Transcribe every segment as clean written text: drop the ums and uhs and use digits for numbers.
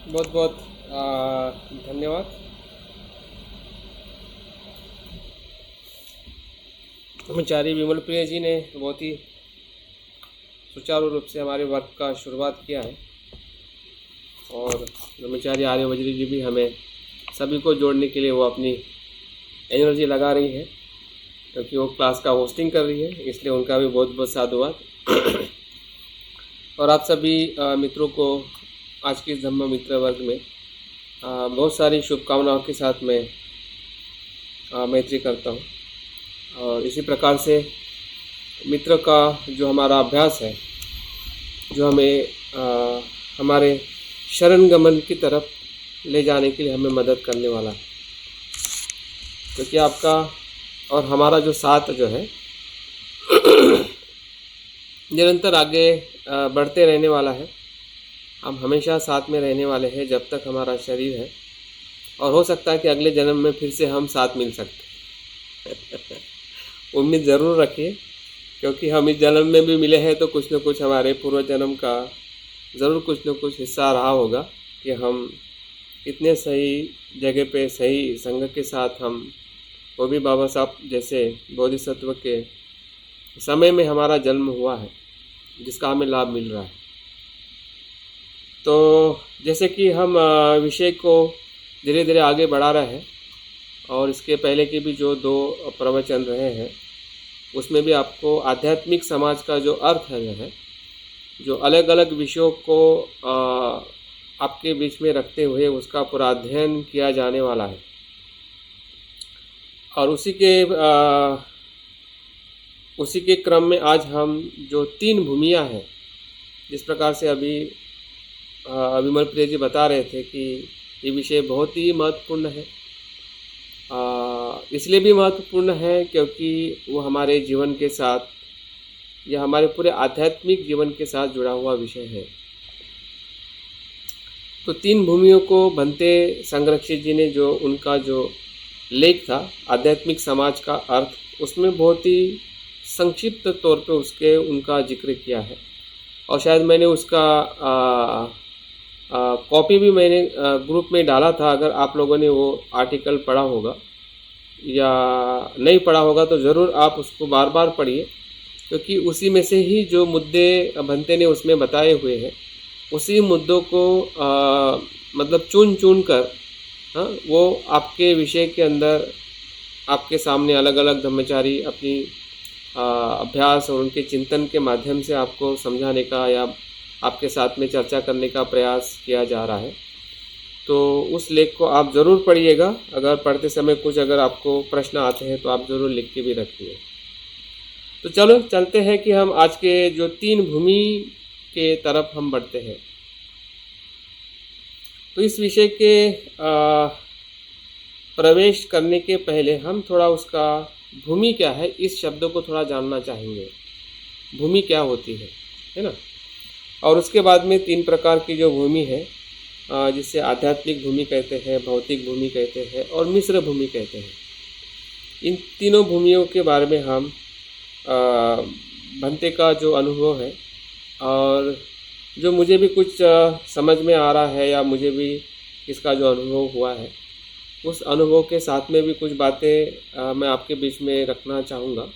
बहुत बहुत धन्यवाद। ब्रह्मचारी विमल प्रिय जी ने बहुत ही सुचारू रूप से हमारे वर्क का शुरुआत किया है और ब्रह्मचारी आर्य वज्री जी भी हमें सभी को जोड़ने के लिए वो अपनी एनर्जी लगा रही है, क्योंकि वो क्लास का होस्टिंग कर रही है, इसलिए उनका भी बहुत बहुत साधुवाद। और आप सभी मित्रों को आज के इस धम्म मित्र वर्ग में बहुत सारी शुभकामनाओं के साथ मैं मैत्री करता हूँ। और इसी प्रकार से मित्र का जो हमारा अभ्यास है, जो हमें हमारे शरण गमन की तरफ ले जाने के लिए हमें मदद करने वाला है, क्योंकि आपका और हमारा जो साथ जो है निरंतर आगे बढ़ते रहने वाला है। हम हमेशा साथ में रहने वाले हैं जब तक हमारा शरीर है, और हो सकता है कि अगले जन्म में फिर से हम साथ मिल सकते हैं। उम्मीद ज़रूर रखिए, क्योंकि हम इस जन्म में भी मिले हैं तो कुछ न कुछ हमारे पूर्व जन्म का ज़रूर कुछ न कुछ हिस्सा रहा होगा कि हम इतने सही जगह पे सही संग के साथ हम, वो भी बाबा साहब जैसे बोधिसत्व के समय में हमारा जन्म हुआ है, जिसका हमें लाभ मिल रहा है। तो जैसे कि हम विषय को धीरे धीरे आगे बढ़ा रहे हैं, और इसके पहले के भी जो 2 प्रवचन रहे हैं उसमें भी आपको आध्यात्मिक समाज का जो अर्थ है, जो अलग अलग विषयों को आपके बीच में रखते हुए उसका पूरा अध्ययन किया जाने वाला है। और उसी के क्रम में आज हम जो 3 भूमियाँ हैं, जिस प्रकार से अभी विमल प्रिय जी बता रहे थे कि ये विषय बहुत ही महत्वपूर्ण है। इसलिए भी महत्वपूर्ण है क्योंकि वो हमारे जीवन के साथ या हमारे पूरे आध्यात्मिक जीवन के साथ जुड़ा हुआ विषय है। तो 3 भूमियों को भंते संरक्षित जी ने जो उनका जो लेख था आध्यात्मिक समाज का अर्थ, उसमें बहुत ही संक्षिप्त तौर पे उनका जिक्र किया है। और शायद मैंने उसका कॉपी भी मैंने ग्रुप में डाला था। अगर आप लोगों ने वो आर्टिकल पढ़ा होगा या नहीं पढ़ा होगा तो ज़रूर आप उसको बार बार पढ़िए, क्योंकि उसी में से ही जो मुद्दे भंते ने उसमें बताए हुए हैं, उसी मुद्दों को मतलब चुन कर वो आपके विषय के अंदर आपके सामने अलग अलग ब्रह्मचारी अपनी अभ्यास और उनके चिंतन के माध्यम से आपको समझाने का या आपके साथ में चर्चा करने का प्रयास किया जा रहा है। तो उस लेख को आप ज़रूर पढ़िएगा। अगर पढ़ते समय कुछ अगर आपको प्रश्न आते हैं तो आप ज़रूर लिख के भी रखिए। तो चलो चलते हैं कि हम आज के जो 3 भूमि के तरफ हम बढ़ते हैं। तो इस विषय के प्रवेश करने के पहले हम थोड़ा उसका भूमि क्या है, इस शब्द को थोड़ा जानना चाहेंगे। भूमि क्या होती है ना। और उसके बाद में 3 प्रकार की जो भूमि है, जिसे आध्यात्मिक भूमि कहते हैं, भौतिक भूमि कहते हैं और मिश्र भूमि कहते हैं। इन तीनों भूमियों के बारे में हम भंते का जो अनुभव है और जो मुझे भी कुछ समझ में आ रहा है या मुझे भी इसका जो अनुभव हुआ है, उस अनुभव के साथ में भी कुछ बातें मैं आपके बीच में रखना चाहूँगा।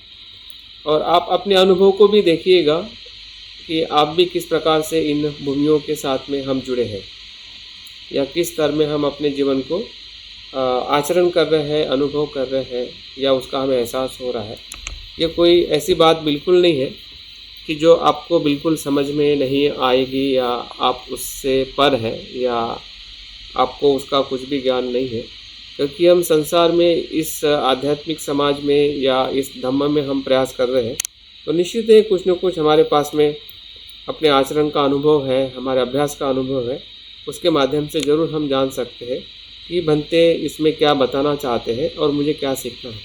और आप अपने अनुभव को भी देखिएगा कि आप भी किस प्रकार से इन भूमियों के साथ में हम जुड़े हैं, या किस स्तर में हम अपने जीवन को आचरण कर रहे हैं, अनुभव कर रहे हैं, या उसका हमें एहसास हो रहा है। ये कोई ऐसी बात बिल्कुल नहीं है कि जो आपको बिल्कुल समझ में नहीं आएगी या आप उससे पर हैं या आपको उसका कुछ भी ज्ञान नहीं है, क्योंकि हम संसार में इस आध्यात्मिक समाज में या इस धम्म में हम प्रयास कर रहे हैं। तो निश्चित है कुछ न कुछ हमारे पास में अपने आचरण का अनुभव है, हमारे अभ्यास का अनुभव है, उसके माध्यम से ज़रूर हम जान सकते हैं कि भंते इसमें क्या बताना चाहते हैं और मुझे क्या सीखना है।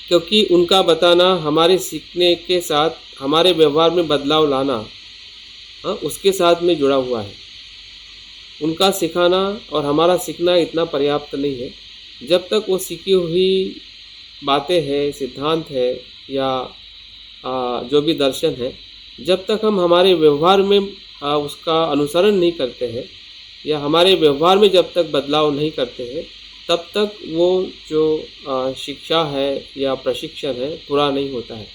क्योंकि उनका बताना हमारे सीखने के साथ हमारे व्यवहार में बदलाव लाना, उसके साथ में जुड़ा हुआ है। उनका सिखाना और हमारा सीखना इतना पर्याप्त नहीं है। जब तक वो सीखी हुई बातें हैं, सिद्धांत है या जो भी दर्शन है, जब तक हम हमारे व्यवहार में उसका अनुसरण नहीं करते हैं, या हमारे व्यवहार में जब तक बदलाव नहीं करते हैं, तब तक वो जो शिक्षा है या प्रशिक्षण है पूरा नहीं होता है।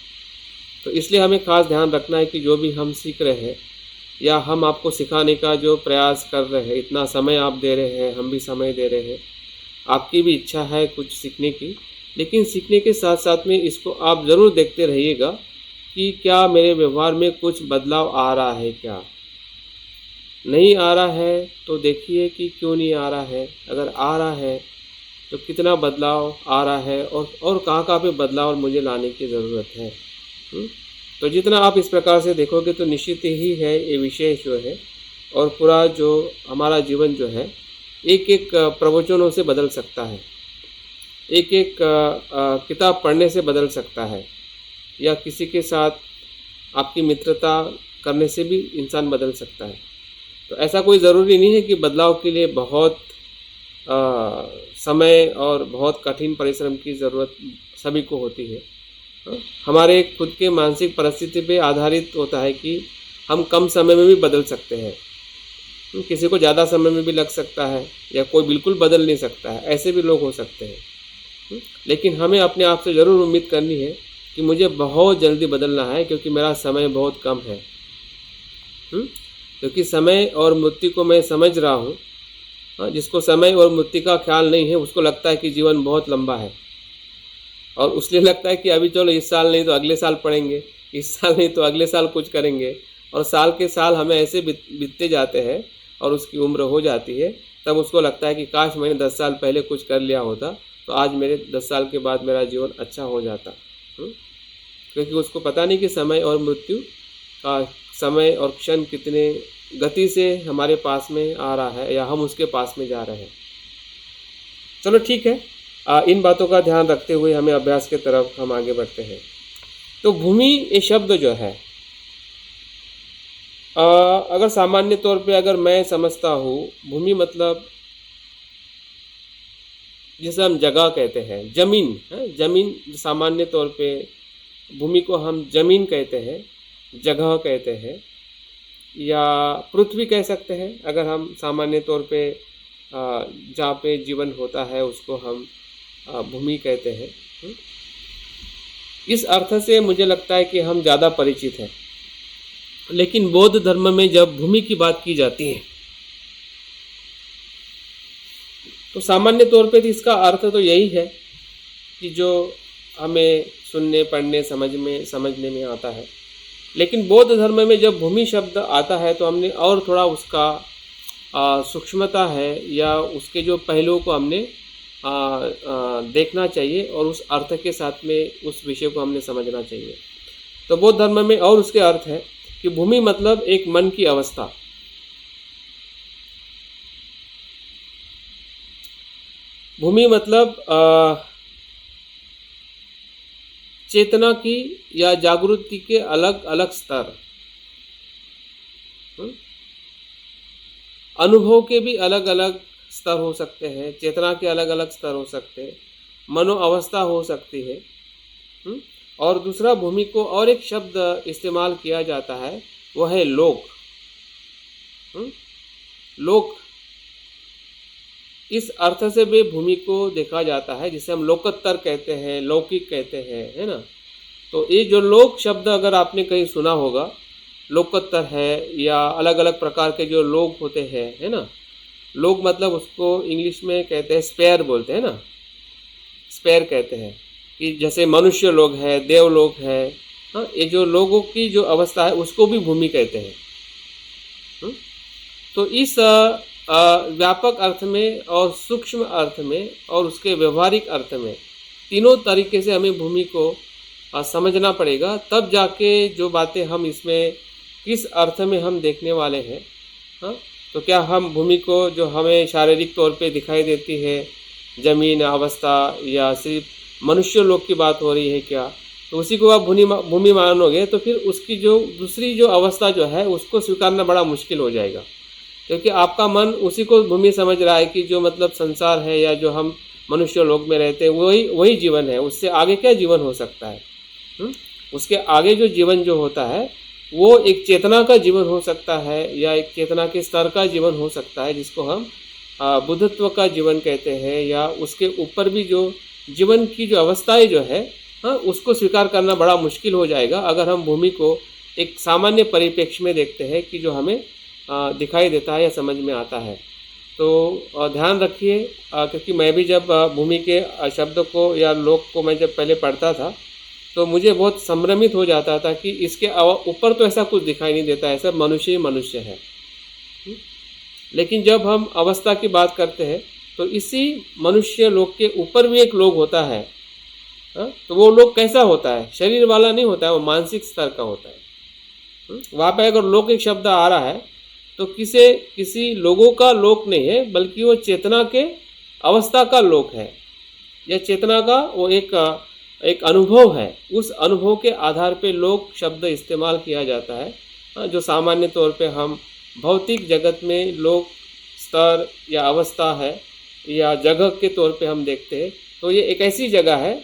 तो इसलिए हमें ख़ास ध्यान रखना है कि जो भी हम सीख रहे हैं या हम आपको सिखाने का जो प्रयास कर रहे हैं, इतना समय आप दे रहे हैं, हम भी समय दे रहे हैं, आपकी भी इच्छा है कुछ सीखने की, लेकिन सीखने के साथ साथ में इसको आप ज़रूर देखते रहिएगा कि क्या मेरे व्यवहार में कुछ बदलाव आ रहा है क्या। नहीं आ रहा है तो देखिए कि क्यों नहीं आ रहा है, अगर आ रहा है तो कितना बदलाव आ रहा है और कहाँ-कहाँ पे बदलाव मुझे लाने की ज़रूरत है। तो जितना आप इस प्रकार से देखोगे तो निश्चित ही है ये विषय जो है और पूरा जो हमारा जीवन जो है एक-एक प्रवचनों से बदल सकता है, एक-एक किताब पढ़ने से बदल सकता है या किसी के साथ आपकी मित्रता करने से भी इंसान बदल सकता है। तो ऐसा कोई ज़रूरी नहीं है कि बदलाव के लिए बहुत समय और बहुत कठिन परिश्रम की ज़रूरत सभी को होती है। हमारे खुद के मानसिक परिस्थिति पे आधारित होता है कि हम कम समय में भी बदल सकते हैं, किसी को ज़्यादा समय में भी लग सकता है या कोई बिल्कुल बदल नहीं सकता है, ऐसे भी लोग हो सकते हैं। लेकिन हमें अपने आप से ज़रूर उम्मीद करनी है कि मुझे बहुत जल्दी बदलना है क्योंकि मेरा समय बहुत कम है। क्योंकि समय और मृत्यु को मैं समझ रहा हूँ। जिसको समय और मृत्यु का ख्याल नहीं है उसको लगता है कि जीवन बहुत लंबा है और उसलिए लगता है कि अभी चलो इस साल नहीं तो अगले साल पढ़ेंगे, इस साल नहीं तो अगले साल कुछ करेंगे और साल के साल हमें ऐसे बीतते जाते हैं और उसकी उम्र हो जाती है। तब उसको लगता है कि काश मैंने 10 साल पहले कुछ कर लिया होता तो आज मेरे 10 साल के बाद मेरा जीवन अच्छा हो जाता। क्योंकि उसको पता नहीं कि समय और मृत्यु का समय और क्षण कितने गति से हमारे पास में आ रहा है या हम उसके पास में जा रहे हैं। चलो ठीक है, इन बातों का ध्यान रखते हुए हमें अभ्यास के तरफ हम आगे बढ़ते हैं। तो भूमि ये शब्द जो है अगर सामान्य तौर पे अगर मैं समझता हूँ, भूमि मतलब जिसे हम जगह कहते हैं, जमीन है, जमीन सामान्य तौर पे भूमि को हम जमीन कहते हैं, जगह कहते हैं या पृथ्वी कह सकते हैं। अगर हम सामान्य तौर पे जहाँ पे जीवन होता है उसको हम भूमि कहते हैं। इस अर्थ से मुझे लगता है कि हम ज़्यादा परिचित हैं। लेकिन बौद्ध धर्म में जब भूमि की बात की जाती है तो सामान्य तौर पे इसका अर्थ तो यही है कि जो हमें सुनने पढ़ने समझने में आता है। लेकिन बौद्ध धर्म में जब भूमि शब्द आता है तो हमने और थोड़ा उसका सूक्ष्मता है या उसके जो पहलुओं को हमने देखना चाहिए और उस अर्थ के साथ में उस विषय को हमने समझना चाहिए। तो बौद्ध धर्म में और उसके अर्थ है कि भूमि मतलब एक मन की अवस्था। भूमि मतलब चेतना की या जागृति के अलग अलग स्तर, अनुभव के भी अलग अलग स्तर हो सकते हैं, चेतना के अलग अलग स्तर हो सकते हैं, मनो अवस्था हो सकती है। और दूसरा भूमि को और एक शब्द इस्तेमाल किया जाता है, वह है लोक। लोक इस अर्थ से भी भूमि को देखा जाता है जिसे हम लोकोत्तर कहते हैं, लौकिक कहते हैं, है ना। तो ये जो लोक शब्द अगर आपने कहीं सुना होगा, लोकोत्तर है या अलग अलग प्रकार के जो लोग होते हैं, है ना। लोग मतलब उसको इंग्लिश में कहते हैं स्पेयर बोलते हैं ना, स्पेयर कहते हैं कि जैसे मनुष्य लोग है, देव लोग है, हाँ, ये जो लोगों की जो अवस्था है उसको भी भूमि कहते हैं। तो इस व्यापक अर्थ में और सूक्ष्म अर्थ में और उसके व्यवहारिक अर्थ में तीनों तरीके से हमें भूमि को समझना पड़ेगा, तब जाके जो बातें हम इसमें किस अर्थ में हम देखने वाले हैं। हाँ, तो क्या हम भूमि को जो हमें शारीरिक तौर पे दिखाई देती है, जमीन अवस्था, या सिर्फ मनुष्य लोग की बात हो रही है क्या, तो उसी को आप भूमि मानोगे तो फिर उसकी जो दूसरी जो अवस्था जो है उसको स्वीकारना बड़ा मुश्किल हो जाएगा, क्योंकि आपका मन उसी को भूमि समझ रहा है कि जो मतलब संसार है या जो हम मनुष्य लोग में रहते हैं वही जीवन है, उससे आगे क्या जीवन हो सकता है। उसके आगे जो जीवन जो होता है वो एक चेतना का जीवन हो सकता है या एक चेतना के स्तर का जीवन हो सकता है, जिसको हम बुद्धत्व का जीवन कहते हैं, या उसके ऊपर भी जो जीवन की जो अवस्थाएं जो है, हाँ, उसको स्वीकार करना बड़ा मुश्किल हो जाएगा अगर हम भूमि को एक सामान्य परिप्रेक्ष्य में देखते हैं कि जो हमें दिखाई देता है या समझ में आता है। तो ध्यान रखिए, क्योंकि मैं भी जब भूमि के शब्द को या लोक को मैं जब पहले पढ़ता था तो मुझे बहुत संभ्रमित हो जाता था कि इसके ऊपर तो ऐसा कुछ दिखाई नहीं देता है, सब मनुष्य ही मनुष्य है। लेकिन जब हम अवस्था की बात करते हैं तो इसी मनुष्य लोक के ऊपर भी एक लोक होता है। तो वो लोक कैसा होता है? शरीर वाला नहीं होता है, वो मानसिक स्तर का होता है। वहाँ पे अगर लोक एक शब्द आ रहा है तो किसी लोगों का लोक नहीं है, बल्कि वो चेतना के अवस्था का लोक है, या चेतना का वो एक अनुभव है। उस अनुभव के आधार पे लोक शब्द इस्तेमाल किया जाता है, जो सामान्य तौर पे हम भौतिक जगत में लोक स्तर या अवस्था है या जगह के तौर पे हम देखते हैं। तो ये एक ऐसी जगह है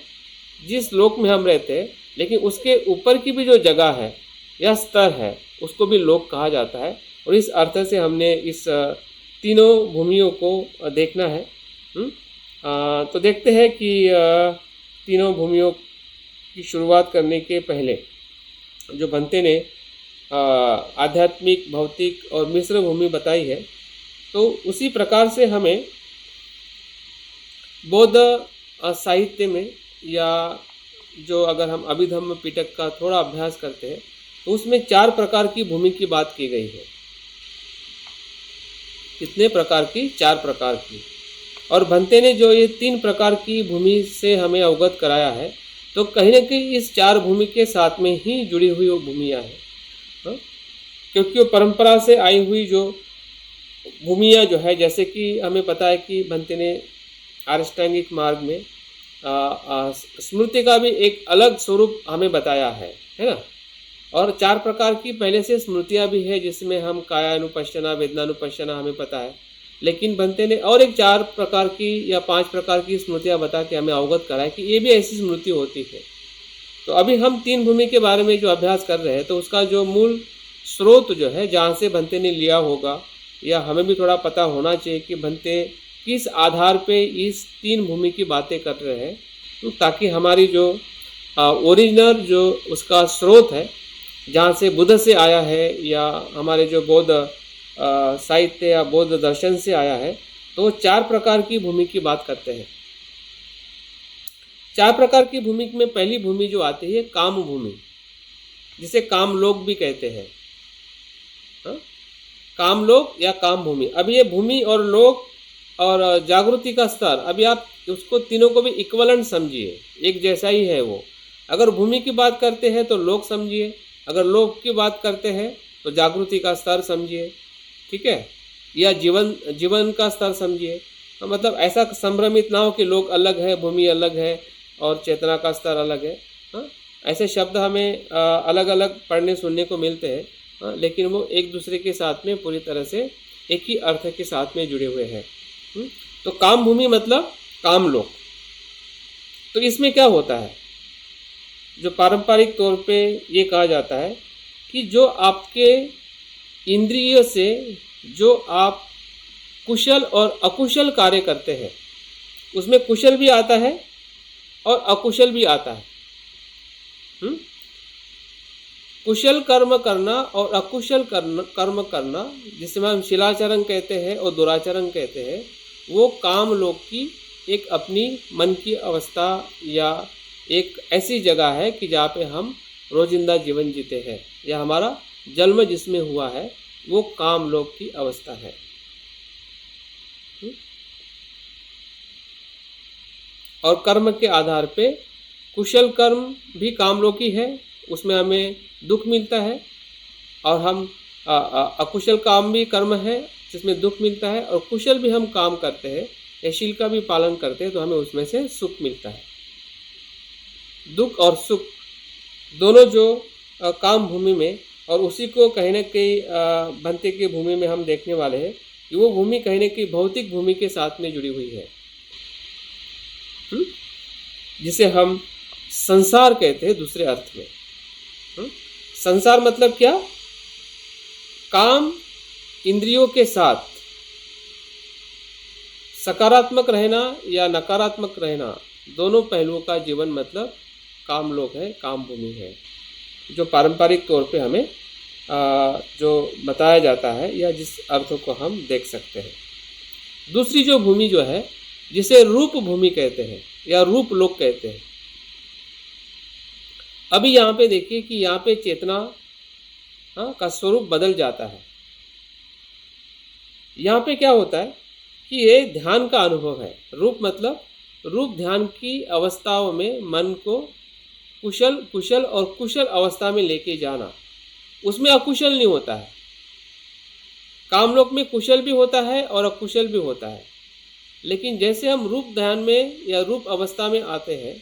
जिस लोक में हम रहते हैं, लेकिन उसके ऊपर की भी जो जगह है या स्तर है उसको भी लोक कहा जाता है। और इस अर्थ से हमने इस तीनों भूमियों को देखना है। तो देखते हैं कि तीनों भूमियों की शुरुआत करने के पहले जो भंते ने आध्यात्मिक, भौतिक और मिश्र भूमि बताई है, तो उसी प्रकार से हमें बौद्ध साहित्य में, या जो अगर हम अभिधम्म पिटक का थोड़ा अभ्यास करते हैं तो उसमें 4 प्रकार की भूमि की बात की गई है। कितने प्रकार की? 4 प्रकार की। और भंते ने जो ये 3 प्रकार की भूमि से हमें अवगत कराया है, तो कहीं ना कहीं इस 4 भूमि के साथ में ही जुड़ी हुई वो भूमियाँ हैं। क्योंकि वो परंपरा से आई हुई जो भूमियाँ जो है, जैसे कि हमें पता है कि भंते ने आर्ष्टांगिक मार्ग में स्मृति का भी एक अलग स्वरूप हमें बताया है ना। और 4 प्रकार की पहले से स्मृतियाँ भी है, जिसमें हम कायानुपश्यना, वेदनानुपश्यना हमें पता है। लेकिन भंते ने और एक 4 प्रकार की या 5 प्रकार की स्मृतियाँ बता के हमें अवगत कराया कि ये भी ऐसी स्मृति होती है। तो अभी हम 3 भूमि के बारे में जो अभ्यास कर रहे हैं, तो उसका जो मूल स्रोत जो है, जहाँ से भंते ने लिया होगा, या हमें भी थोड़ा पता होना चाहिए कि भंते किस आधार पे इस 3 भूमि की बातें कर रहे हैं, तो ताकि हमारी जो ओरिजिनल जो उसका स्रोत है, जहाँ से बुद्ध से आया है या हमारे जो बौद्ध साहित्य या बौद्ध दर्शन से आया है, तो 4 प्रकार की भूमि की बात करते हैं। 4 प्रकार की भूमि में पहली भूमि जो आती है काम भूमि, जिसे कामलोक भी कहते हैं। कामलोक या काम भूमि। अब ये भूमि और लोक और जागृति का स्तर, अभी आप उसको तीनों को भी इक्वलेंट समझिए, एक जैसा ही है वो। अगर भूमि की बात करते हैं तो लोक समझिए, अगर लोक की बात करते हैं तो जागृति का स्तर समझिए, ठीक है, या जीवन का स्तर समझिए। तो मतलब ऐसा संभ्रमित ना हो कि लोक अलग है, भूमि अलग है और चेतना का स्तर अलग है। ऐसे शब्द हमें अलग अलग पढ़ने सुनने को मिलते हैं, लेकिन वो एक दूसरे के साथ में पूरी तरह से एक ही अर्थ के साथ में जुड़े हुए हैं। तो काम भूमि मतलब काम लोक। तो इसमें क्या होता है, जो पारंपरिक तौर पे ये कहा जाता है कि जो आपके इंद्रिय से जो आप कुशल और अकुशल कार्य करते हैं, उसमें कुशल भी आता है और अकुशल भी आता है। कुशल कर्म करना और अकुशल कर्म करना, जिसे हम शिलाचरण कहते हैं और दुराचरण कहते हैं, वो काम लोक की एक अपनी मन की अवस्था या एक ऐसी जगह है कि जहाँ पे हम रोजिंदा जीवन जीते हैं, या हमारा जन्म जिसमें हुआ है वो काम लोक की अवस्था है। और कर्म के आधार पे कुशल कर्म भी कामलोकी है, उसमें हमें दुख मिलता है, और हम अकुशल काम भी कर्म है जिसमें दुख मिलता है, और कुशल भी हम काम करते हैं या शील का भी पालन करते हैं तो हमें उसमें से सुख मिलता है। दुख और सुख दोनों जो काम भूमि में, और उसी को कहीं ना कहीं भंते की भूमि में हम देखने वाले हैं कि वो भूमि कहीं ना कहीं भौतिक भूमि के साथ में जुड़ी हुई है, जिसे हम संसार कहते हैं दूसरे अर्थ में। संसार मतलब क्या? काम इंद्रियों के साथ सकारात्मक रहना या नकारात्मक रहना, दोनों पहलुओं का जीवन मतलब काम लोक है, काम भूमि है, जो पारंपरिक तौर पे हमें जो बताया जाता है या जिस अर्थों को हम देख सकते हैं। दूसरी जो भूमि जो है, जिसे रूप भूमि कहते हैं या रूप लोक कहते हैं। अभी यहाँ पे देखिए कि यहाँ पे चेतना का स्वरूप बदल जाता है। यहाँ पे क्या होता है कि ये ध्यान का अनुभव है। रूप मतलब रूप ध्यान की अवस्थाओं में मन को कुशल और कुशल अवस्था में लेके जाना, उसमें अकुशल नहीं होता है। कामलोक में कुशल भी होता है और अकुशल भी होता है, लेकिन जैसे हम रूप ध्यान में या रूप अवस्था में आते हैं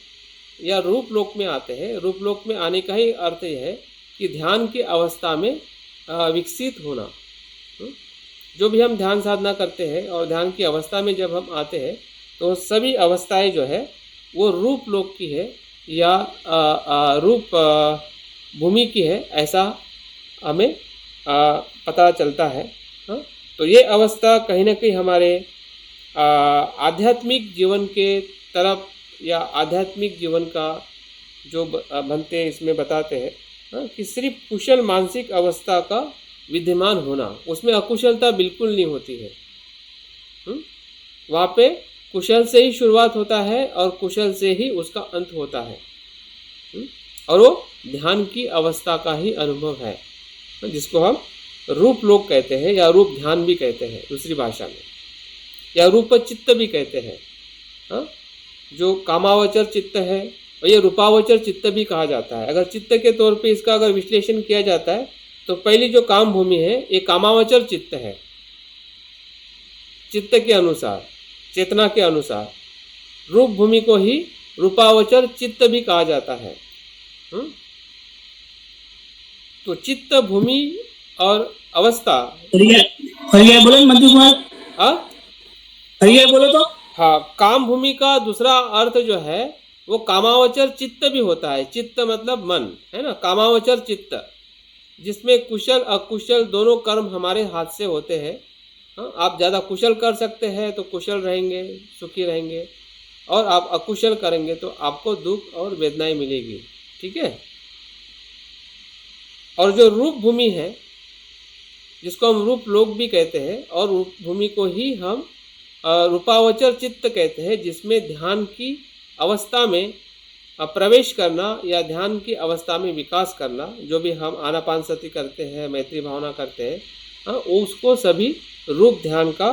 या रूप लोक में आते हैं, रूप लोक में आने का ही अर्थ यह है कि ध्यान की अवस्था में विकसित होना। जो भी हम ध्यान साधना करते हैं और ध्यान की अवस्था में जब हम आते हैं तो सभी अवस्थाएं जो है वो रूप लोक की है या रूप भूमि की है, ऐसा हमें पता चलता है। तो ये अवस्था कहीं ना कहीं हमारे आध्यात्मिक जीवन के तरफ या आध्यात्मिक जीवन का जो बनते इसमें बताते हैं कि सिर्फ कुशल मानसिक अवस्था का विद्यमान होना, उसमें अकुशलता बिल्कुल नहीं होती है। वहाँ पे कुशल से ही शुरुआत होता है और कुशल से ही उसका अंत होता है, और वो ध्यान की अवस्था का ही अनुभव है, जिसको हम रूप लोक कहते हैं या रूप ध्यान भी कहते हैं दूसरी भाषा में, या रूप चित्त भी कहते हैं। जो कामावचर चित्त है और ये रूपावचर चित्त भी कहा जाता है। अगर चित्त के तौर पे इसका अगर विश्लेषण किया जाता है तो पहली जो काम भूमि है ये कामावचर चित्त है। चित्त के अनुसार, चेतना के अनुसार रूप भूमि को ही रूपावचर चित्त भी कहा जाता है। तो चित्त भूमि और अवस्था बोलो मंजू कुमार, बोलो तो। हाँ, काम भूमि का दूसरा अर्थ जो है वो कामावचर चित्त भी होता है। चित्त मतलब मन है ना, कामावचर चित्त, जिसमें कुशल अकुशल दोनों कर्म हमारे हाथ से होते हैं। आप ज़्यादा कुशल कर सकते हैं तो कुशल रहेंगे, सुखी रहेंगे, और आप अकुशल करेंगे तो आपको दुख और वेदनाएं मिलेगी। ठीक है। और जो रूप भूमि है, जिसको हम रूप लोक भी कहते हैं, और रूप भूमि को ही हम रूपावचर चित्त कहते हैं, जिसमें ध्यान की अवस्था में प्रवेश करना या ध्यान की अवस्था में विकास करना, जो भी हम आनापानसति करते हैं, मैत्री भावना करते हैं, उसको सभी रूप ध्यान का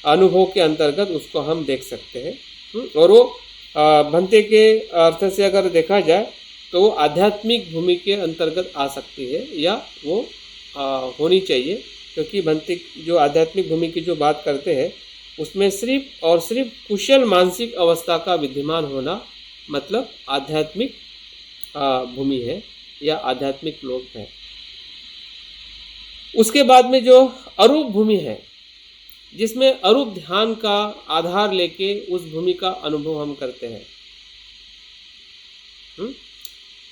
अनुभव के अंतर्गत उसको हम देख सकते हैं। और वो भंते के अर्थ से अगर देखा जाए तो वो आध्यात्मिक भूमि के अंतर्गत आ सकती है या वो होनी चाहिए, क्योंकि भंते जो आध्यात्मिक भूमि की जो बात करते हैं उसमें सिर्फ और सिर्फ कुशल मानसिक अवस्था का विद्यमान होना मतलब आध्यात्मिक भूमि है या आध्यात्मिक लोक है। उसके बाद में जो अरूप भूमि है, जिसमें अरूप ध्यान का आधार लेके उस भूमि का अनुभव हम करते हैं।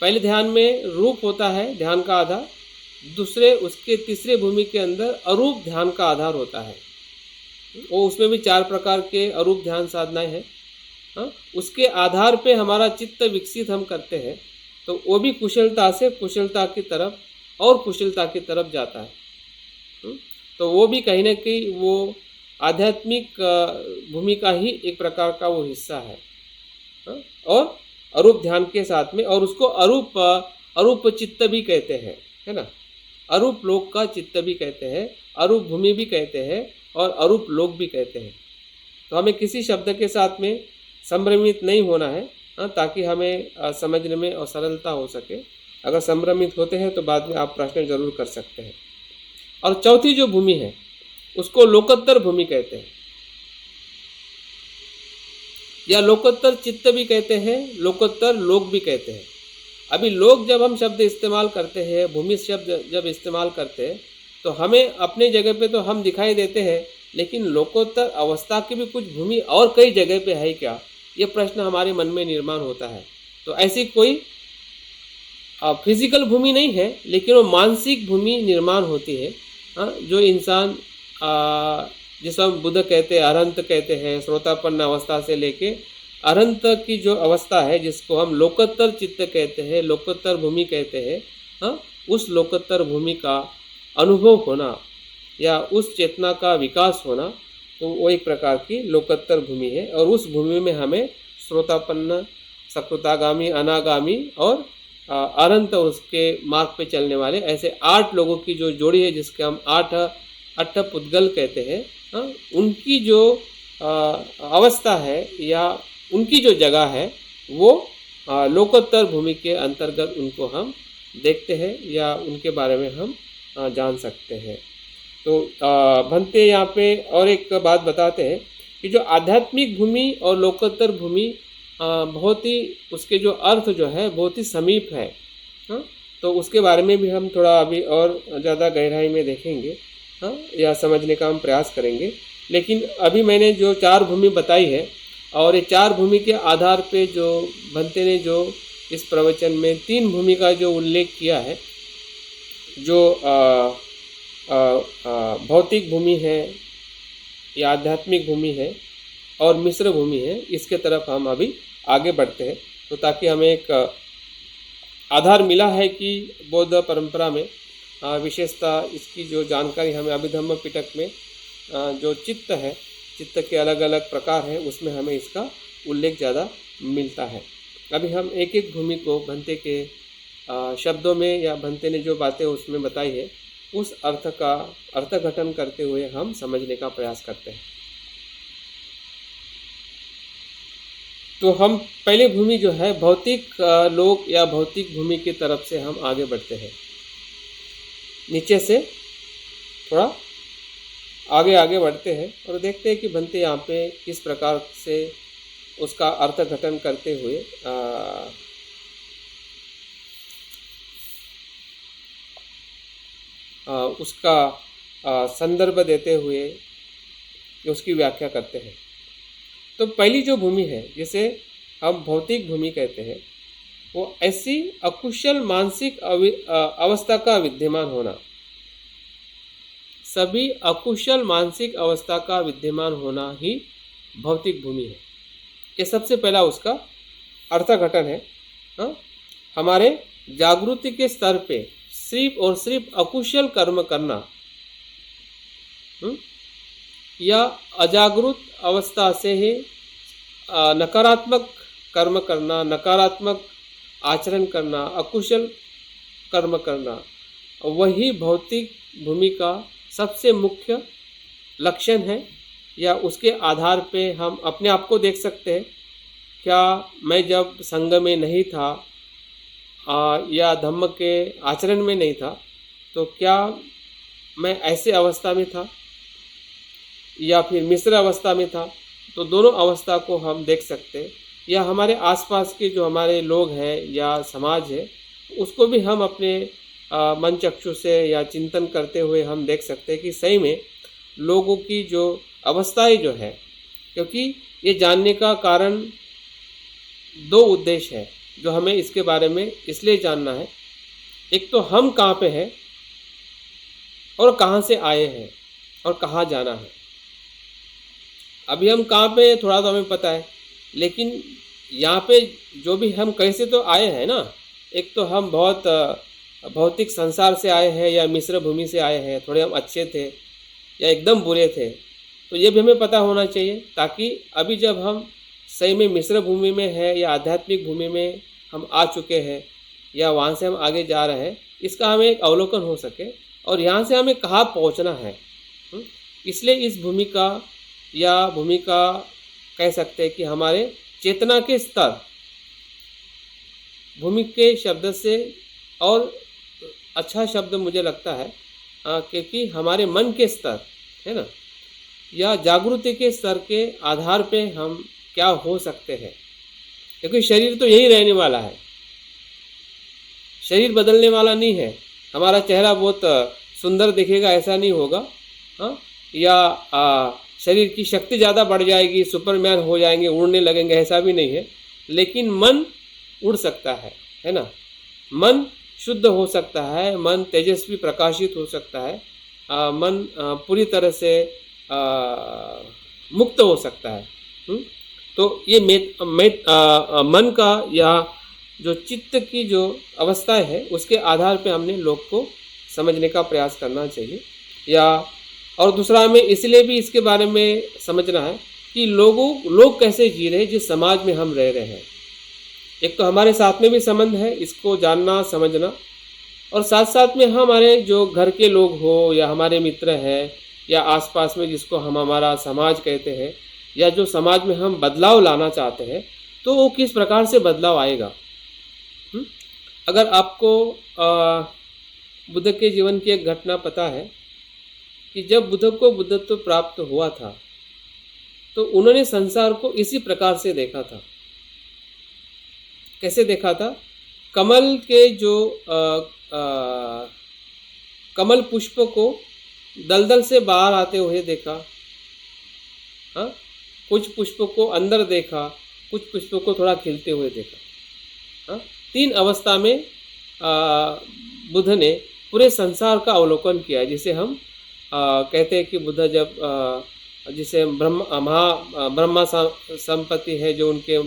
पहले ध्यान में रूप होता है ध्यान का आधार, दूसरे उसके तीसरे भूमि के अंदर अरूप ध्यान का आधार होता है। वो उसमें भी 4 प्रकार के अरूप ध्यान साधनाएं हैं। उसके आधार पे हमारा चित्त विकसित हम करते हैं, तो वो भी कुशलता से कुशलता की तरफ और कुशलता की तरफ जाता है। तो वो भी कहीं ना कहीं वो आध्यात्मिक भूमि का ही एक प्रकार का वो हिस्सा है। और अरूप ध्यान के साथ में, और उसको अरूप चित्त भी कहते हैं, है ना। अरूप लोक का चित्त भी कहते हैं, अरूप भूमि भी कहते हैं और अरूप लोक भी कहते हैं। तो हमें किसी शब्द के साथ में संभ्रमित नहीं होना है, ताकि हमें समझने में और सरलता हो सके। अगर संभ्रमित होते हैं तो बाद में आप प्रश्न जरूर कर सकते हैं। और चौथी जो भूमि है उसको लोकोत्तर भूमि कहते हैं, या लोकोत्तर चित्त भी कहते हैं, लोकोत्तर लोक भी कहते हैं। अभी लोक जब हम शब्द इस्तेमाल करते हैं, भूमि शब्द जब इस्तेमाल करते हैं, तो हमें अपने जगह पे तो हम दिखाई देते हैं, लेकिन लोकोत्तर अवस्था की भी कुछ भूमि और कई जगह पे है क्या, ये प्रश्न हमारे मन में निर्माण होता है। तो ऐसी कोई फिजिकल भूमि नहीं है, लेकिन वो मानसिक भूमि निर्माण होती है। जो इंसान जिसको हम बुद्ध कहते हैं, अरहंत कहते हैं, श्रोतापन्न अवस्था से लेके अरहंत की जो अवस्था है, जिसको हम लोकोत्तर चित्त कहते हैं, लोकोत्तर भूमि कहते हैं, उस लोकोत्तर भूमि का अनुभव होना या उस चेतना का विकास होना, तो वो एक प्रकार की लोकोत्तर भूमि है। और उस भूमि में हमें श्रोतापन्न, सकृतागामी, अनागामी और अरहंत और उसके मार्ग पे चलने वाले ऐसे 8 लोगों की जो जोड़ी है, जिसके हम अष्टपुद्गल कहते हैं, उनकी जो अवस्था है या उनकी जो जगह है, वो लोकोत्तर भूमि के अंतर्गत उनको हम देखते हैं या उनके बारे में हम जान सकते हैं। तो भंते यहाँ पे और एक बात बताते हैं कि जो आध्यात्मिक भूमि और लोकोत्तर भूमि बहुत ही, उसके जो अर्थ जो है बहुत ही समीप है। तो उसके बारे में भी हम थोड़ा अभी और ज़्यादा गहराई में देखेंगे या समझने का हम प्रयास करेंगे। लेकिन अभी मैंने जो 4 भूमि बताई है, और ये 4 भूमि के आधार पे जो भंते ने जो इस प्रवचन में 3 भूमि का जो उल्लेख किया है, जो भौतिक भूमि है या आध्यात्मिक भूमि है और मिश्र भूमि है, इसके तरफ हम अभी आगे बढ़ते हैं। तो ताकि हमें एक आधार मिला है कि बौद्ध परंपरा में विशेषता इसकी जो जानकारी हमें अभिधम्म पिटक में जो चित्त है, चित्त के अलग अलग प्रकार हैं, उसमें हमें इसका उल्लेख ज़्यादा मिलता है। अभी हम एक एक भूमि को भंते के शब्दों में या भंते ने जो बातें उसमें बताई है, उस अर्थ का अर्थघटन करते हुए हम समझने का प्रयास करते हैं। तो हम पहले भूमि जो है भौतिक लोक या भौतिक भूमि की तरफ से हम आगे बढ़ते हैं। नीचे से थोड़ा आगे बढ़ते हैं और देखते हैं कि भंते यहाँ पे किस प्रकार से उसका अर्थघटन करते हुए उसका संदर्भ देते हुए उसकी व्याख्या करते हैं। तो पहली जो भूमि है, जिसे हम भौतिक भूमि कहते हैं, वो ऐसी अकुशल मानसिक अवस्था का विद्यमान होना। सभी अकुशल मानसिक अवस्था का विद्यमान होना ही भौतिक भूमि है। ये सबसे पहला उसका अर्थघटन है। हमारे जागृति के स्तर पे सिर्फ और सिर्फ अकुशल कर्म करना या अजागृत अवस्था से ही नकारात्मक कर्म करना, नकारात्मक आचरण करना, अकुशल कर्म करना, वही भौतिक भूमि का सबसे मुख्य लक्षण है। या उसके आधार पे हम अपने आप को देख सकते हैं। क्या मैं जब संग में नहीं था या धम्म के आचरण में नहीं था, तो क्या मैं ऐसे अवस्था में था या फिर मिश्र अवस्था में था? तो दोनों अवस्था को हम देख सकते हैं। या हमारे आसपास के जो हमारे लोग हैं या समाज है, उसको भी हम अपने मन चक्षु से या चिंतन करते हुए हम देख सकते हैं कि सही में लोगों की जो अवस्थाएं जो है, क्योंकि ये जानने का कारण 2 उद्देश्य है जो हमें इसके बारे में इसलिए जानना है। एक तो हम कहाँ पे हैं और कहाँ से आए हैं और कहाँ जाना है। अभी हम कहाँ पे थोड़ा तो हमें पता है, लेकिन यहाँ पे जो भी हम कैसे तो आए हैं ना, एक तो हम बहुत भौतिक संसार से आए हैं या मिश्र भूमि से आए हैं, थोड़े हम अच्छे थे या एकदम बुरे थे, तो ये भी हमें पता होना चाहिए। ताकि अभी जब हम सही में मिश्र भूमि में है या आध्यात्मिक भूमि में हम आ चुके हैं या वहाँ से हम आगे जा रहे हैं, इसका हमें एक अवलोकन हो सके और यहाँ से हमें कहाँ पहुँचना है। इसलिए इस भूमिका या भूमिका कह सकते हैं कि हमारे चेतना के स्तर, भूमि के शब्द से और अच्छा शब्द मुझे लगता है क्योंकि हमारे मन के स्तर है ना, या जागृति के स्तर के आधार पे हम क्या हो सकते हैं। क्योंकि शरीर तो यही रहने वाला है, शरीर बदलने वाला नहीं है। हमारा चेहरा बहुत सुंदर दिखेगा ऐसा नहीं होगा, या शरीर की शक्ति ज़्यादा बढ़ जाएगी, सुपरमैन हो जाएंगे, उड़ने लगेंगे, ऐसा भी नहीं है। लेकिन मन उड़ सकता है ना। मन शुद्ध हो सकता है, मन तेजस्वी प्रकाशित हो सकता है, मन पूरी तरह से मुक्त हो सकता है। तो ये मन का या जो चित्त की जो अवस्थाएं है उसके आधार पे हमने लोग को समझने का प्रयास करना चाहिए। या और दूसरा हमें इसलिए भी इसके बारे में समझना है कि लोग कैसे जी रहे हैं जिस समाज में हम रह रहे हैं। एक तो हमारे साथ में भी संबंध है, इसको जानना समझना, और साथ साथ में हमारे जो घर के लोग हो या हमारे मित्र हैं या आसपास में जिसको हम हमारा समाज कहते हैं, या जो समाज में हम बदलाव लाना चाहते हैं, तो वो किस प्रकार से बदलाव आएगा। अगर आपको बुद्ध के जीवन की एक घटना पता है कि जब बुद्ध को बुद्धत्व प्राप्त हुआ था तो उन्होंने संसार को इसी प्रकार से देखा था। कैसे देखा था? कमल के जो कमल पुष्प को दलदल से बाहर आते हुए देखा, हाँ, कुछ पुष्प को अंदर देखा, कुछ पुष्प को थोड़ा खिलते हुए देखा। हाँ, 3 अवस्था में बुद्ध ने पूरे संसार का अवलोकन किया, जिसे हम कहते हैं कि बुद्ध जब जिसे ब्रह्मा संपत्ति है जो उनके